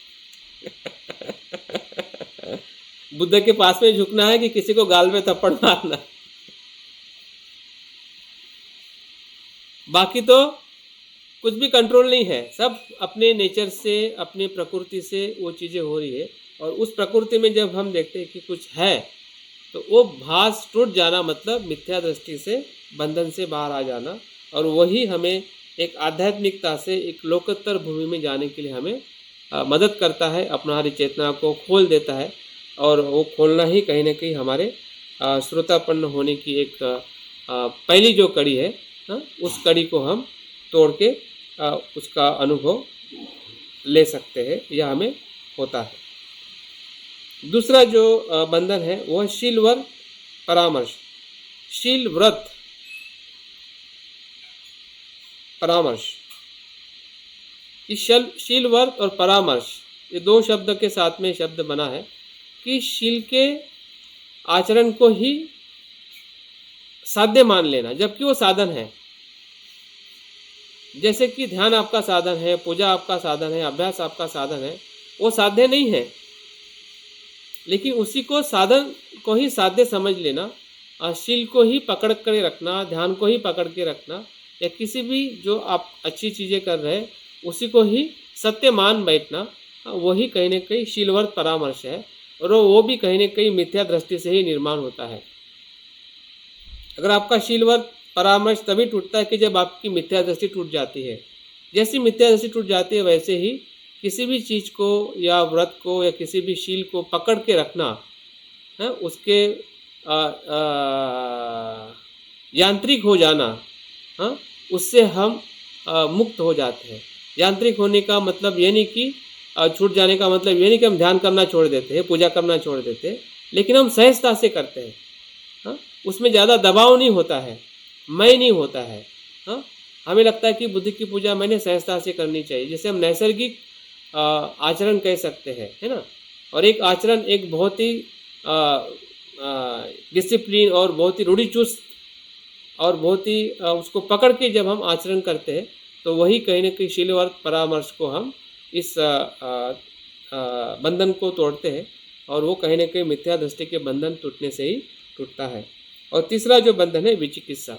बुद्ध के पास में झुकना है कि किसी को गाल में थप्पड़ मारना। बाकी तो कुछ भी कंट्रोल नहीं है, सब अपने नेचर से, अपने प्रकृति से वो चीज़ें हो रही है। और उस प्रकृति में जब हम देखते हैं कि कुछ है, तो वो भास टूट जाना मतलब मिथ्या दृष्टि से, बंधन से बाहर आ जाना। और वही हमें एक आध्यात्मिकता से एक लोकोत्तर भूमि में जाने के लिए हमें मदद करता है, अपनी चेतना को खोल देता है। और वो खोलना ही कहीं ना कहीं हमारे श्रोतापन्न होने की एक पहली जो कड़ी है, उस कड़ी को हम तोड़ के उसका अनुभव ले सकते हैं, यह हमें होता है। दूसरा जो बंधन है वह शील व्रत परामर्श। शील व्रत परामर्श, इस शील व्रत और परामर्श, ये दो शब्द के साथ में शब्द बना है कि शील के आचरण को ही साध्य मान लेना, जबकि वो साधन है। जैसे कि ध्यान आपका साधन है, पूजा आपका साधन है, अभ्यास आपका साधन है, वो साध्य नहीं है, लेकिन उसी को साधन को ही साध्य समझ लेना, शील को ही पकड़ कर रखना, ध्यान को ही पकड़ के रखना, या किसी भी जो आप अच्छी चीज़ें कर रहे हैं उसी को ही सत्य मान बैठना, वही कहीं न कहीं शीलवर्त परामर्श है। और वो भी कहीं न कहीं मिथ्या दृष्टि से ही निर्माण होता है। अगर आपका शीलवर्त परामर्श तभी टूटता है कि जब आपकी मिथ्या दृष्टि टूट जाती है। जैसी मिथ्या दृष्टि टूट जाती है वैसे ही किसी भी चीज़ को या व्रत को या किसी भी शील को पकड़ के रखना है, उसके यांत्रिक हो जाना, हाँ, उससे हम मुक्त हो जाते हैं। यांत्रिक होने का मतलब ये नहीं कि छूट जाने का मतलब ये नहीं कि हम ध्यान करना छोड़ देते हैं, पूजा करना छोड़ देते हैं, लेकिन हम सहजता से करते हैं। हाँ, उसमें ज़्यादा दबाव नहीं होता है, मैं नहीं होता है। हाँ, हमें लगता है कि बुद्ध की पूजा मैंने सहजता से करनी चाहिए, जैसे हम नैसर्गिक आचरण कह सकते हैं, है ना। और एक आचरण एक बहुत ही डिसिप्लिन और बहुत ही रूढ़िचुस्त और बहुत ही उसको पकड़ के जब हम आचरण करते हैं तो वही कहीं ना कहीं शीलवर्त परामर्श को हम इस बंधन को तोड़ते हैं, और वो कहीं ना कहीं मिथ्या दृष्टि के बंधन टूटने से ही टूटता है। और तीसरा जो बंधन है विचिकित्सा,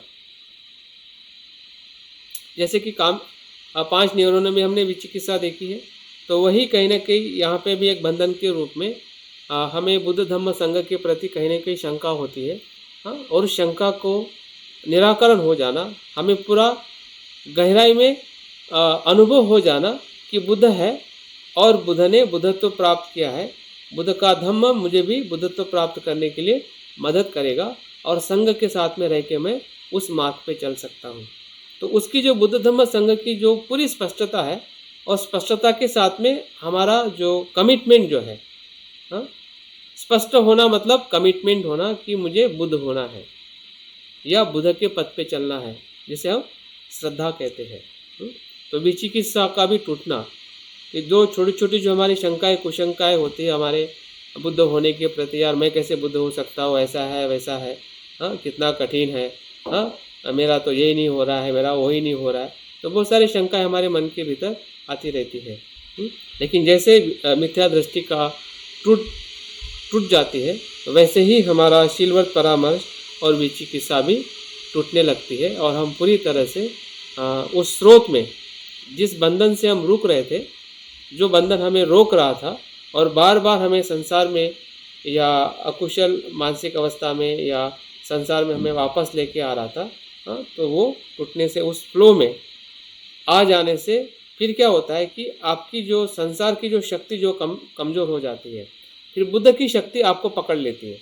जैसे कि 5 नियमों में हमने विचिकित्सा देखी है, तो वही कहीं ना कहीं यहाँ पे भी एक बंधन के रूप में हमें बुद्ध धम्म संघ के प्रति कहीं ना कहीं शंका होती है। हाँ, और शंका को निराकरण हो जाना, हमें पूरा गहराई में अनुभव हो जाना कि बुद्ध है और बुद्ध ने बुद्धत्व प्राप्त किया है, बुद्ध का धम्म मुझे भी बुद्धत्व प्राप्त करने के लिए मदद करेगा, और संघ के साथ में रह के मैं उस मार्ग पे चल सकता हूँ। तो उसकी जो बुद्ध धम्म संघ की जो पूरी स्पष्टता है, और स्पष्टता के साथ में हमारा जो कमिटमेंट जो है, हाँ, स्पष्ट होना मतलब कमिटमेंट होना कि मुझे बुद्ध होना है या बुद्ध के पथ पे चलना है, जिसे हम श्रद्धा कहते हैं। तो विचिकित्सा का भी टूटना, कि दो छोटी छोटी जो हमारी शंकाएं कुशंकाएं होती है हमारे बुद्ध होने के प्रति, यार मैं कैसे बुद्ध हो सकता हूँ, ऐसा है वैसा है, हाँ, कितना कठिन है, हाँ, मेरा तो यही नहीं हो रहा है, मेरा वही नहीं हो रहा है। तो बहुत सारी शंकाएं हमारे मन के भीतर आती रहती है। लेकिन जैसे मिथ्या दृष्टि का टूट टूट जाती है वैसे ही हमारा शीलवत परामर्श और विचिकित्सा भी टूटने लगती है और हम पूरी तरह से उस स्रोत में जिस बंधन से हम रुक रहे थे, जो बंधन हमें रोक रहा था और बार बार हमें संसार में या अकुशल मानसिक अवस्था में या संसार में हमें वापस लेके आ रहा था, तो वो टूटने से उस फ्लो में आ जाने से फिर क्या होता है कि आपकी जो संसार की जो शक्ति जो कमज़ोर हो जाती है, फिर बुद्ध की शक्ति आपको पकड़ लेती है।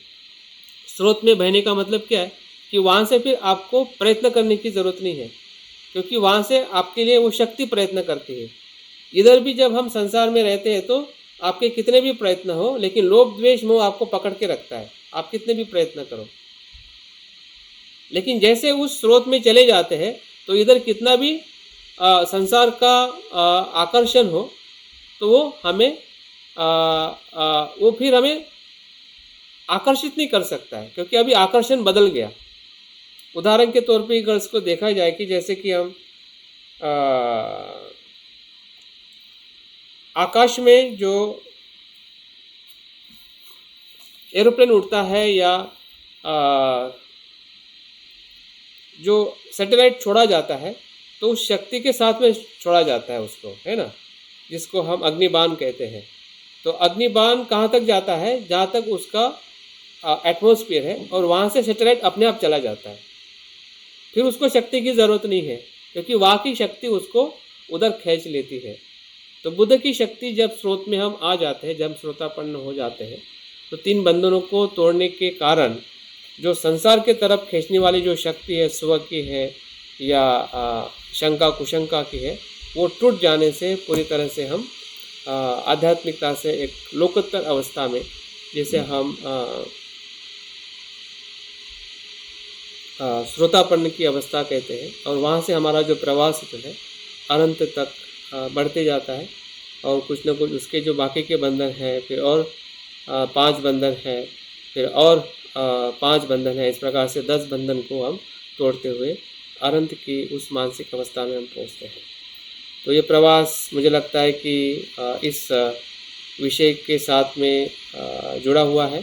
स्रोत में बहने का मतलब क्या है कि वहाँ से फिर आपको प्रयत्न करने की ज़रूरत नहीं है, क्योंकि वहाँ से आपके लिए वो शक्ति प्रयत्न करती है। इधर भी जब हम संसार में रहते हैं तो आपके कितने भी प्रयत्न हो, लेकिन लोभ द्वेष मोह आपको पकड़ के रखता है, आप कितने भी प्रयत्न करो। लेकिन जैसे उस स्रोत में चले जाते हैं तो इधर कितना भी संसार का आकर्षण हो तो वो हमें वो फिर हमें आकर्षित नहीं कर सकता है, क्योंकि अभी आकर्षण बदल गया। उदाहरण के तौर पे अगर इसको देखा जाए कि जैसे कि हम आकाश में जो एरोप्लेन उड़ता है या जो सैटेलाइट छोड़ा जाता है तो उस शक्ति के साथ में छोड़ा जाता है उसको, है ना, जिसको हम अग्निबाण कहते हैं। तो अग्निबाण कहाँ तक जाता है, जहाँ तक उसका एटमॉस्फेयर है, और वहाँ से सैटेलाइट अपने आप चला जाता है। फिर उसको शक्ति की ज़रूरत नहीं है, क्योंकि वहाँ की शक्ति उसको उधर खींच लेती है। तो बुद्ध की शक्ति जब स्रोत में हम आ जाते हैं, जब श्रोतापन्न हो जाते हैं, तो 3 बंधनों को तोड़ने के कारण जो संसार के तरफ खींचने वाली जो शक्ति है, स्व की है या शंका कुशंका की है, वो टूट जाने से पूरी तरह से हम आध्यात्मिकता से एक लोकोत्तर अवस्था में, जैसे हम श्रोतापन्न की अवस्था कहते हैं, और वहाँ से हमारा जो प्रवास जो है अनंत तक बढ़ते जाता है। और कुछ न कुछ उसके जो बाकी के बंधन हैं, फिर और 5 बंधन है, फिर और 5 बंधन है, इस प्रकार से 10 बंधन को हम तोड़ते हुए अनंत की उस मानसिक अवस्था में हम पहुँचते हैं। तो ये प्रवास मुझे लगता है कि इस विषय के साथ में जुड़ा हुआ है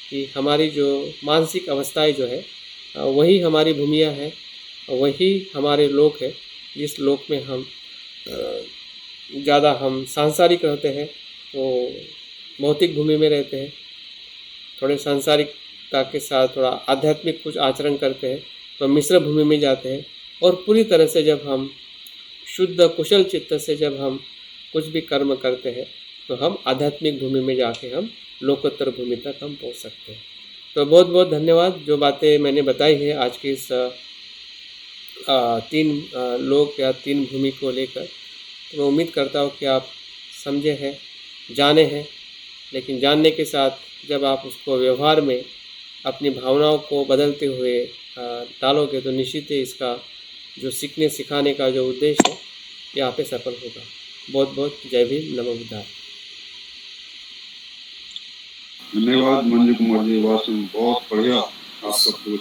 कि हमारी जो मानसिक अवस्थाएं जो है वही हमारी भूमिया है, वही हमारे लोक है, जिस लोक में हम ज़्यादा हम सांसारिक रहते हैं, तो भौतिक भूमि में रहते हैं, थोड़े सांसारिकता के साथ थोड़ा आध्यात्मिक कुछ आचरण करते हैं, तो मिश्र भूमि में जाते हैं। और पूरी तरह से जब हम शुद्ध कुशल चित्त से जब हम कुछ भी कर्म करते हैं तो हम आध्यात्मिक भूमि में जाके हम लोकोत्तर भूमि तक हम पहुंच सकते हैं। तो बहुत बहुत धन्यवाद। जो बातें मैंने बताई है आज की इस 3 लोक या 3 भूमि को लेकर, तो मैं उम्मीद करता हूँ कि आप समझे हैं, जाने हैं, लेकिन जानने के साथ जब आप उसको व्यवहार में अपनी भावनाओं को बदलते हुए डालोगे तो निश्चित ही इसका जो सीखने सिखाने का जो उद्देश्य है यहाँ पे सफल होगा। बहुत बहुत जय भीम, नमो बुद्धाय। धन्यवाद मंजू कुमार जी, वास्तव में बहुत बढ़िया आप सबको